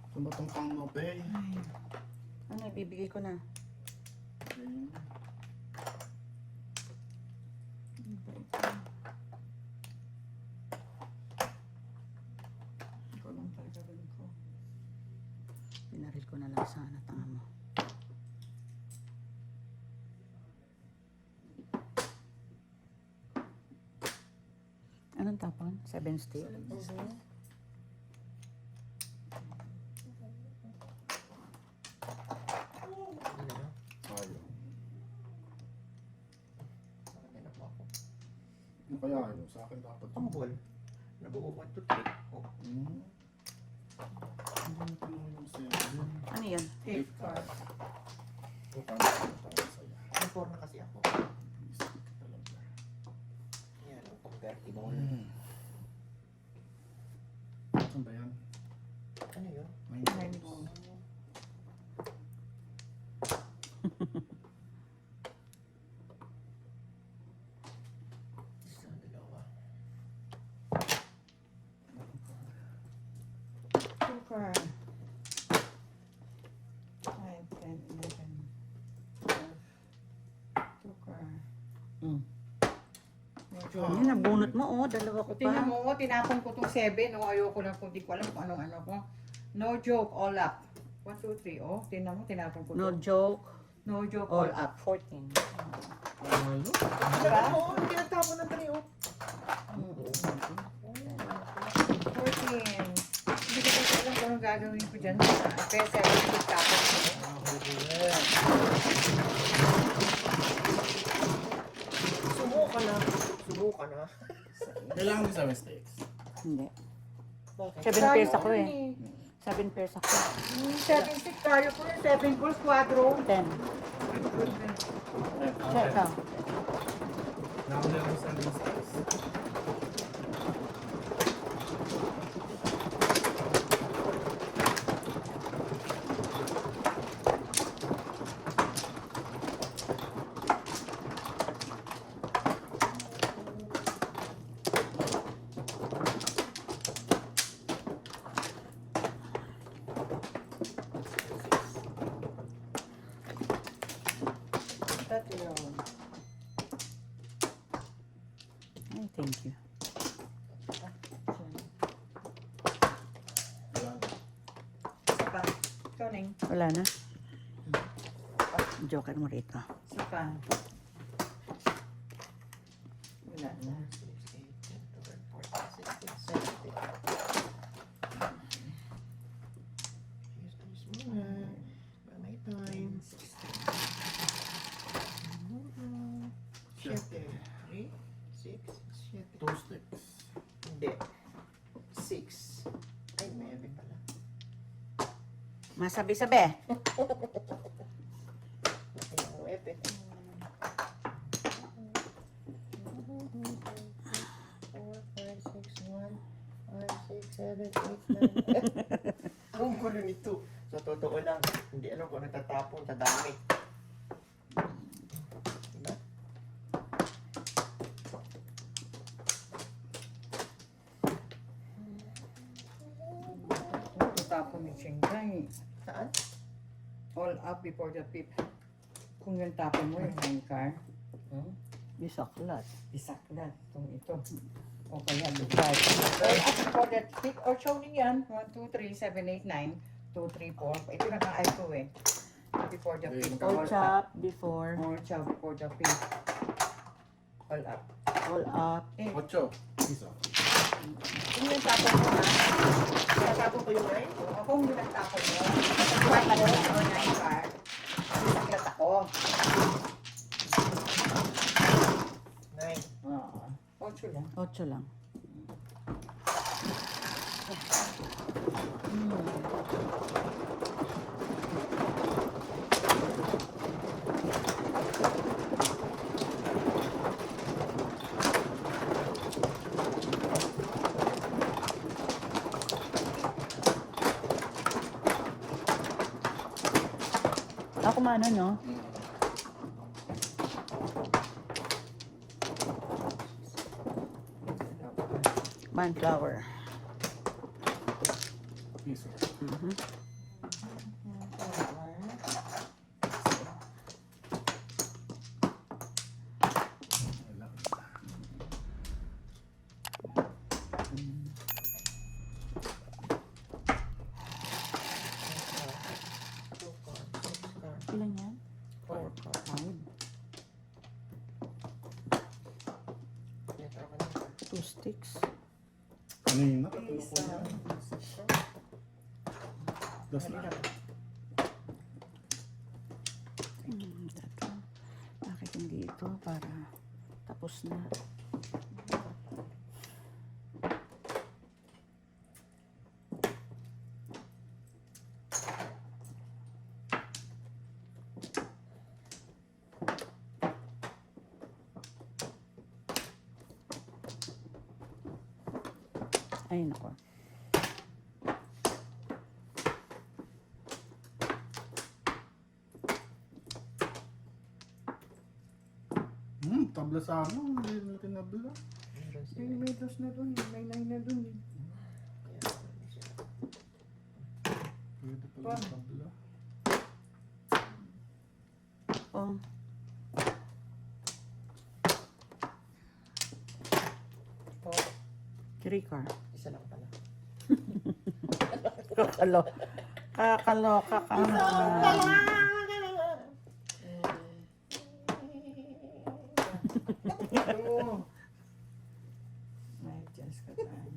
Ito ba itong pang no pay? Ano, ibibigay ko na. Ayun. Ikaw lang talaga rin ko. Pinaril ko na lang sana, tanga mo. Anong tapon? 7 stick? Hindi na. Ayaw. Sakit na po ako. Ano kaya yun? Sa akin dapat Ang ball. Nabuo 1, 2, 3. Oh. Ano ito naman yung 7? Ano yan? Eight card. Ito para sa'yo. May 4 na kasi ako. Stick talaga. Yan, ang convertible. Saan ba yan? Ano yun? 9 balls. Isa, dalawa. Super. 5, 10, 11, 12. Super. Mm. Medyo. Yan, nabunot mo oh. Dalawa ko Tingnan pa. mo, tinapon ko itong 7. No, ayoko lang kung di ko alam kung anong ano ko. No joke, all up. 1, 2, 3. Oh, tingnan mo, tinapon ko No to. joke. No joke, All all up. up. 14. Ano? Diba? Oo, hindi nagtapon ng 3, oh. 14. Hindi ko kasi alam kung anong gagawin ko dyan. Kaya 7 tapos ko. Subukan na. Subukan na. Kailangan din sa mistakes. Hindi. Bakit? 7 pairs ako eh. 7 pairs ako. 7-6 tayo po yung 7 balls, quadro. 10. Check out. Nakakala ko sa mistakes. Tatlo. Ay, thank you. Isa pa. Ikaw, Neng. Wala na. Joker mo rito. Isa pa. Wala na. 6, 8, 10, 12, 14, 16, 17. Use this muna. Mamay time. 7, 3, 6, 7. 2 sticks. Hindi. 6. Ay, 9 pala. Masabi-sabi. Ay, 9. 4, 5, 6, 1, 5, 6, 7, 8, 9. Ang gulo nito. Sa totoo lang, hindi alam kung natatapon sa dami. Diba? Tutapon ni Chengday. Saan? All up before the pip. Kung yung tapon mo, yung hang car. Bisaklat. Isaklat. Itong ito. O kaya lugar. All up before the pip. Or showing yan. 1, 2, 3, 7, 8, 9. 2, 3, 4. Ito naka-eye ko eh. Before the pip. All All up. chop before. All chop before the pip. All up. All up. 8. Isa. Kung yung tapon mo ha. Tinatapon ko yung 9? Kung yung tapon mo. Kuha ka na rin yung 9 car. Isaklat ako. 9. Oo. 8 lang. 8 lang. Ako mano, no? Manflower. Isa. Wala. Ilan yan? 4. 2 sticks. Kanina, tatlo ko yan. Das na. Tatlo. Bakit hindi ito? Para tapos na. Ay, nako. Tabla sa ano. Hindi natin nabla. May dos na dun. May 9 na dun. Pwede pala tabla. Oh. Oh, 3 car. isa lang pala. Kakaloka ka naman. May adjust ka tayo.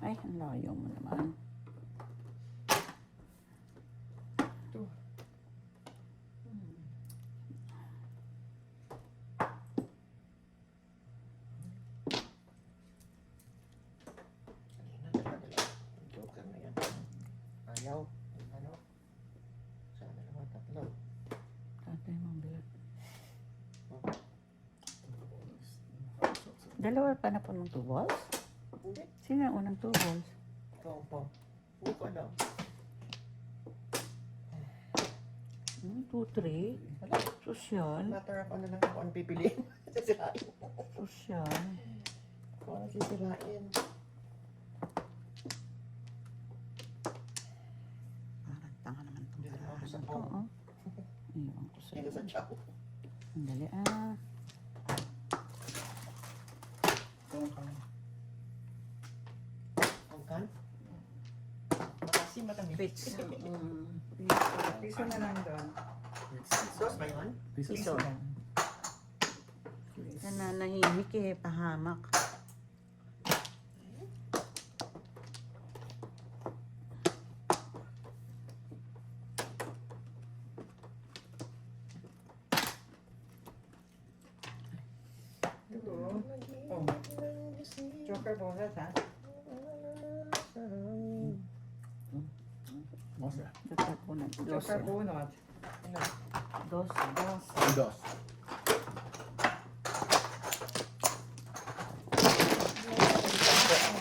Ay, ang layo mo naman. Joker na yan. Ayaw. Ano? Sana naman tatlo. Tatay mong bilat. Dalawa pa na po ng 2 balls? Hindi. Sino ang unang 2 balls? Ito po. Hindi ko alam. 2, 3. Wala. Sosyal. Matter of ano lang kung ano pipiliin. Sisirain. Sosyal. Kung ano sisirain. Parang tanga naman itong Hindi na ako sa barahan to, phone. oh. Iwan ko sa'yo. Dito sa chow. Ang dali, ah. Ang kan? Makasim matamis. Fits. Piso na lang doon. Dos ba yun? Piso. Nananahimik eh, pahamak. Oh. Joker bonus, ha? Mostra. Joker po na. Joker bonus. Dos. Dos.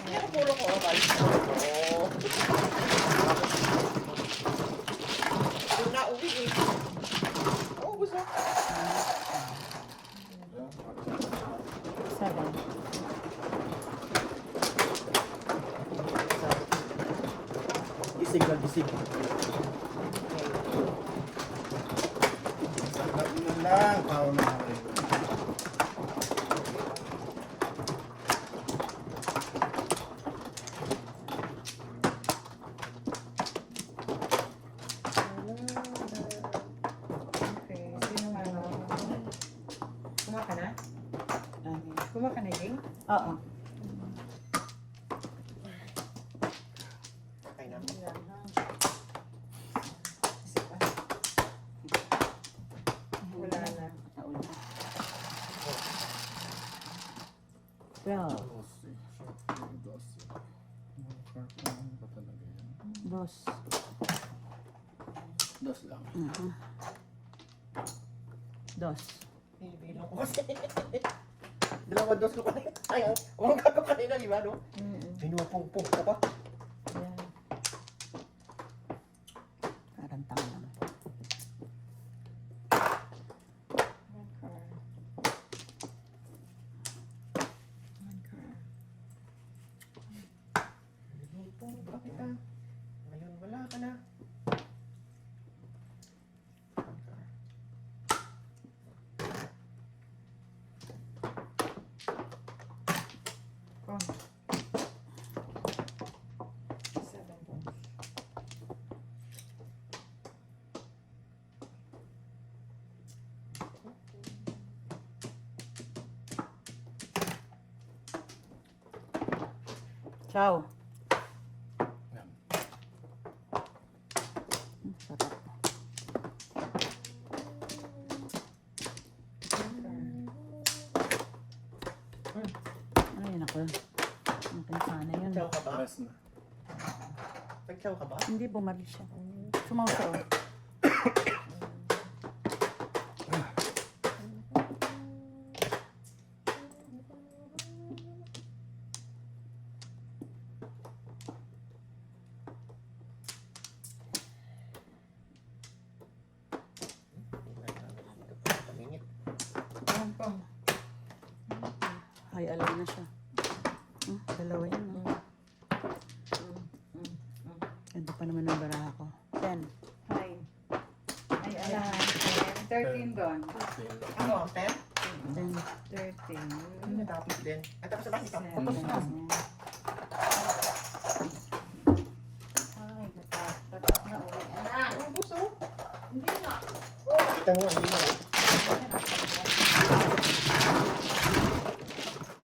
Yan ang puro ko. Balik na ako. Yung nauwi eh. Oo, gusto. 7. Gising na gising. Yun lang. Pao na ako. Okay, sino ano? Kuma ka na? Ah, Kuma ka na, Jing? Oo. Okay na. Wala na. Nauna. 12. Dos. Ano ba talaga yan? Dos. Dos lang. Dos. Bilang ko kasi. Dalawa dos ko kanina. Ay, umangka ko kanina, di ba, no? Pinupong-pong ko pa. Yan. Parang tanga lang. One car. One car. Pinupong pa kita. Ngayon, wala ka na. Come. 7 points. Ciao. Yan. Sarap. Ay, naku. Ang pinsana yun. Chow ka ba? Rest na. Nag-chow ka ba? Hindi, bumalik siya. Sumausaw. Pamingit. One pong. Ay, alam na siya. Dalawa yan. Ganda pa naman ang baraha ko. 10. Hi. Ay, alam. 13 doon. Ano ang 10? 10. 13. Ano natapos din? At tapos na ba ito? Seven. Tapos na. Kita mo, hindi na.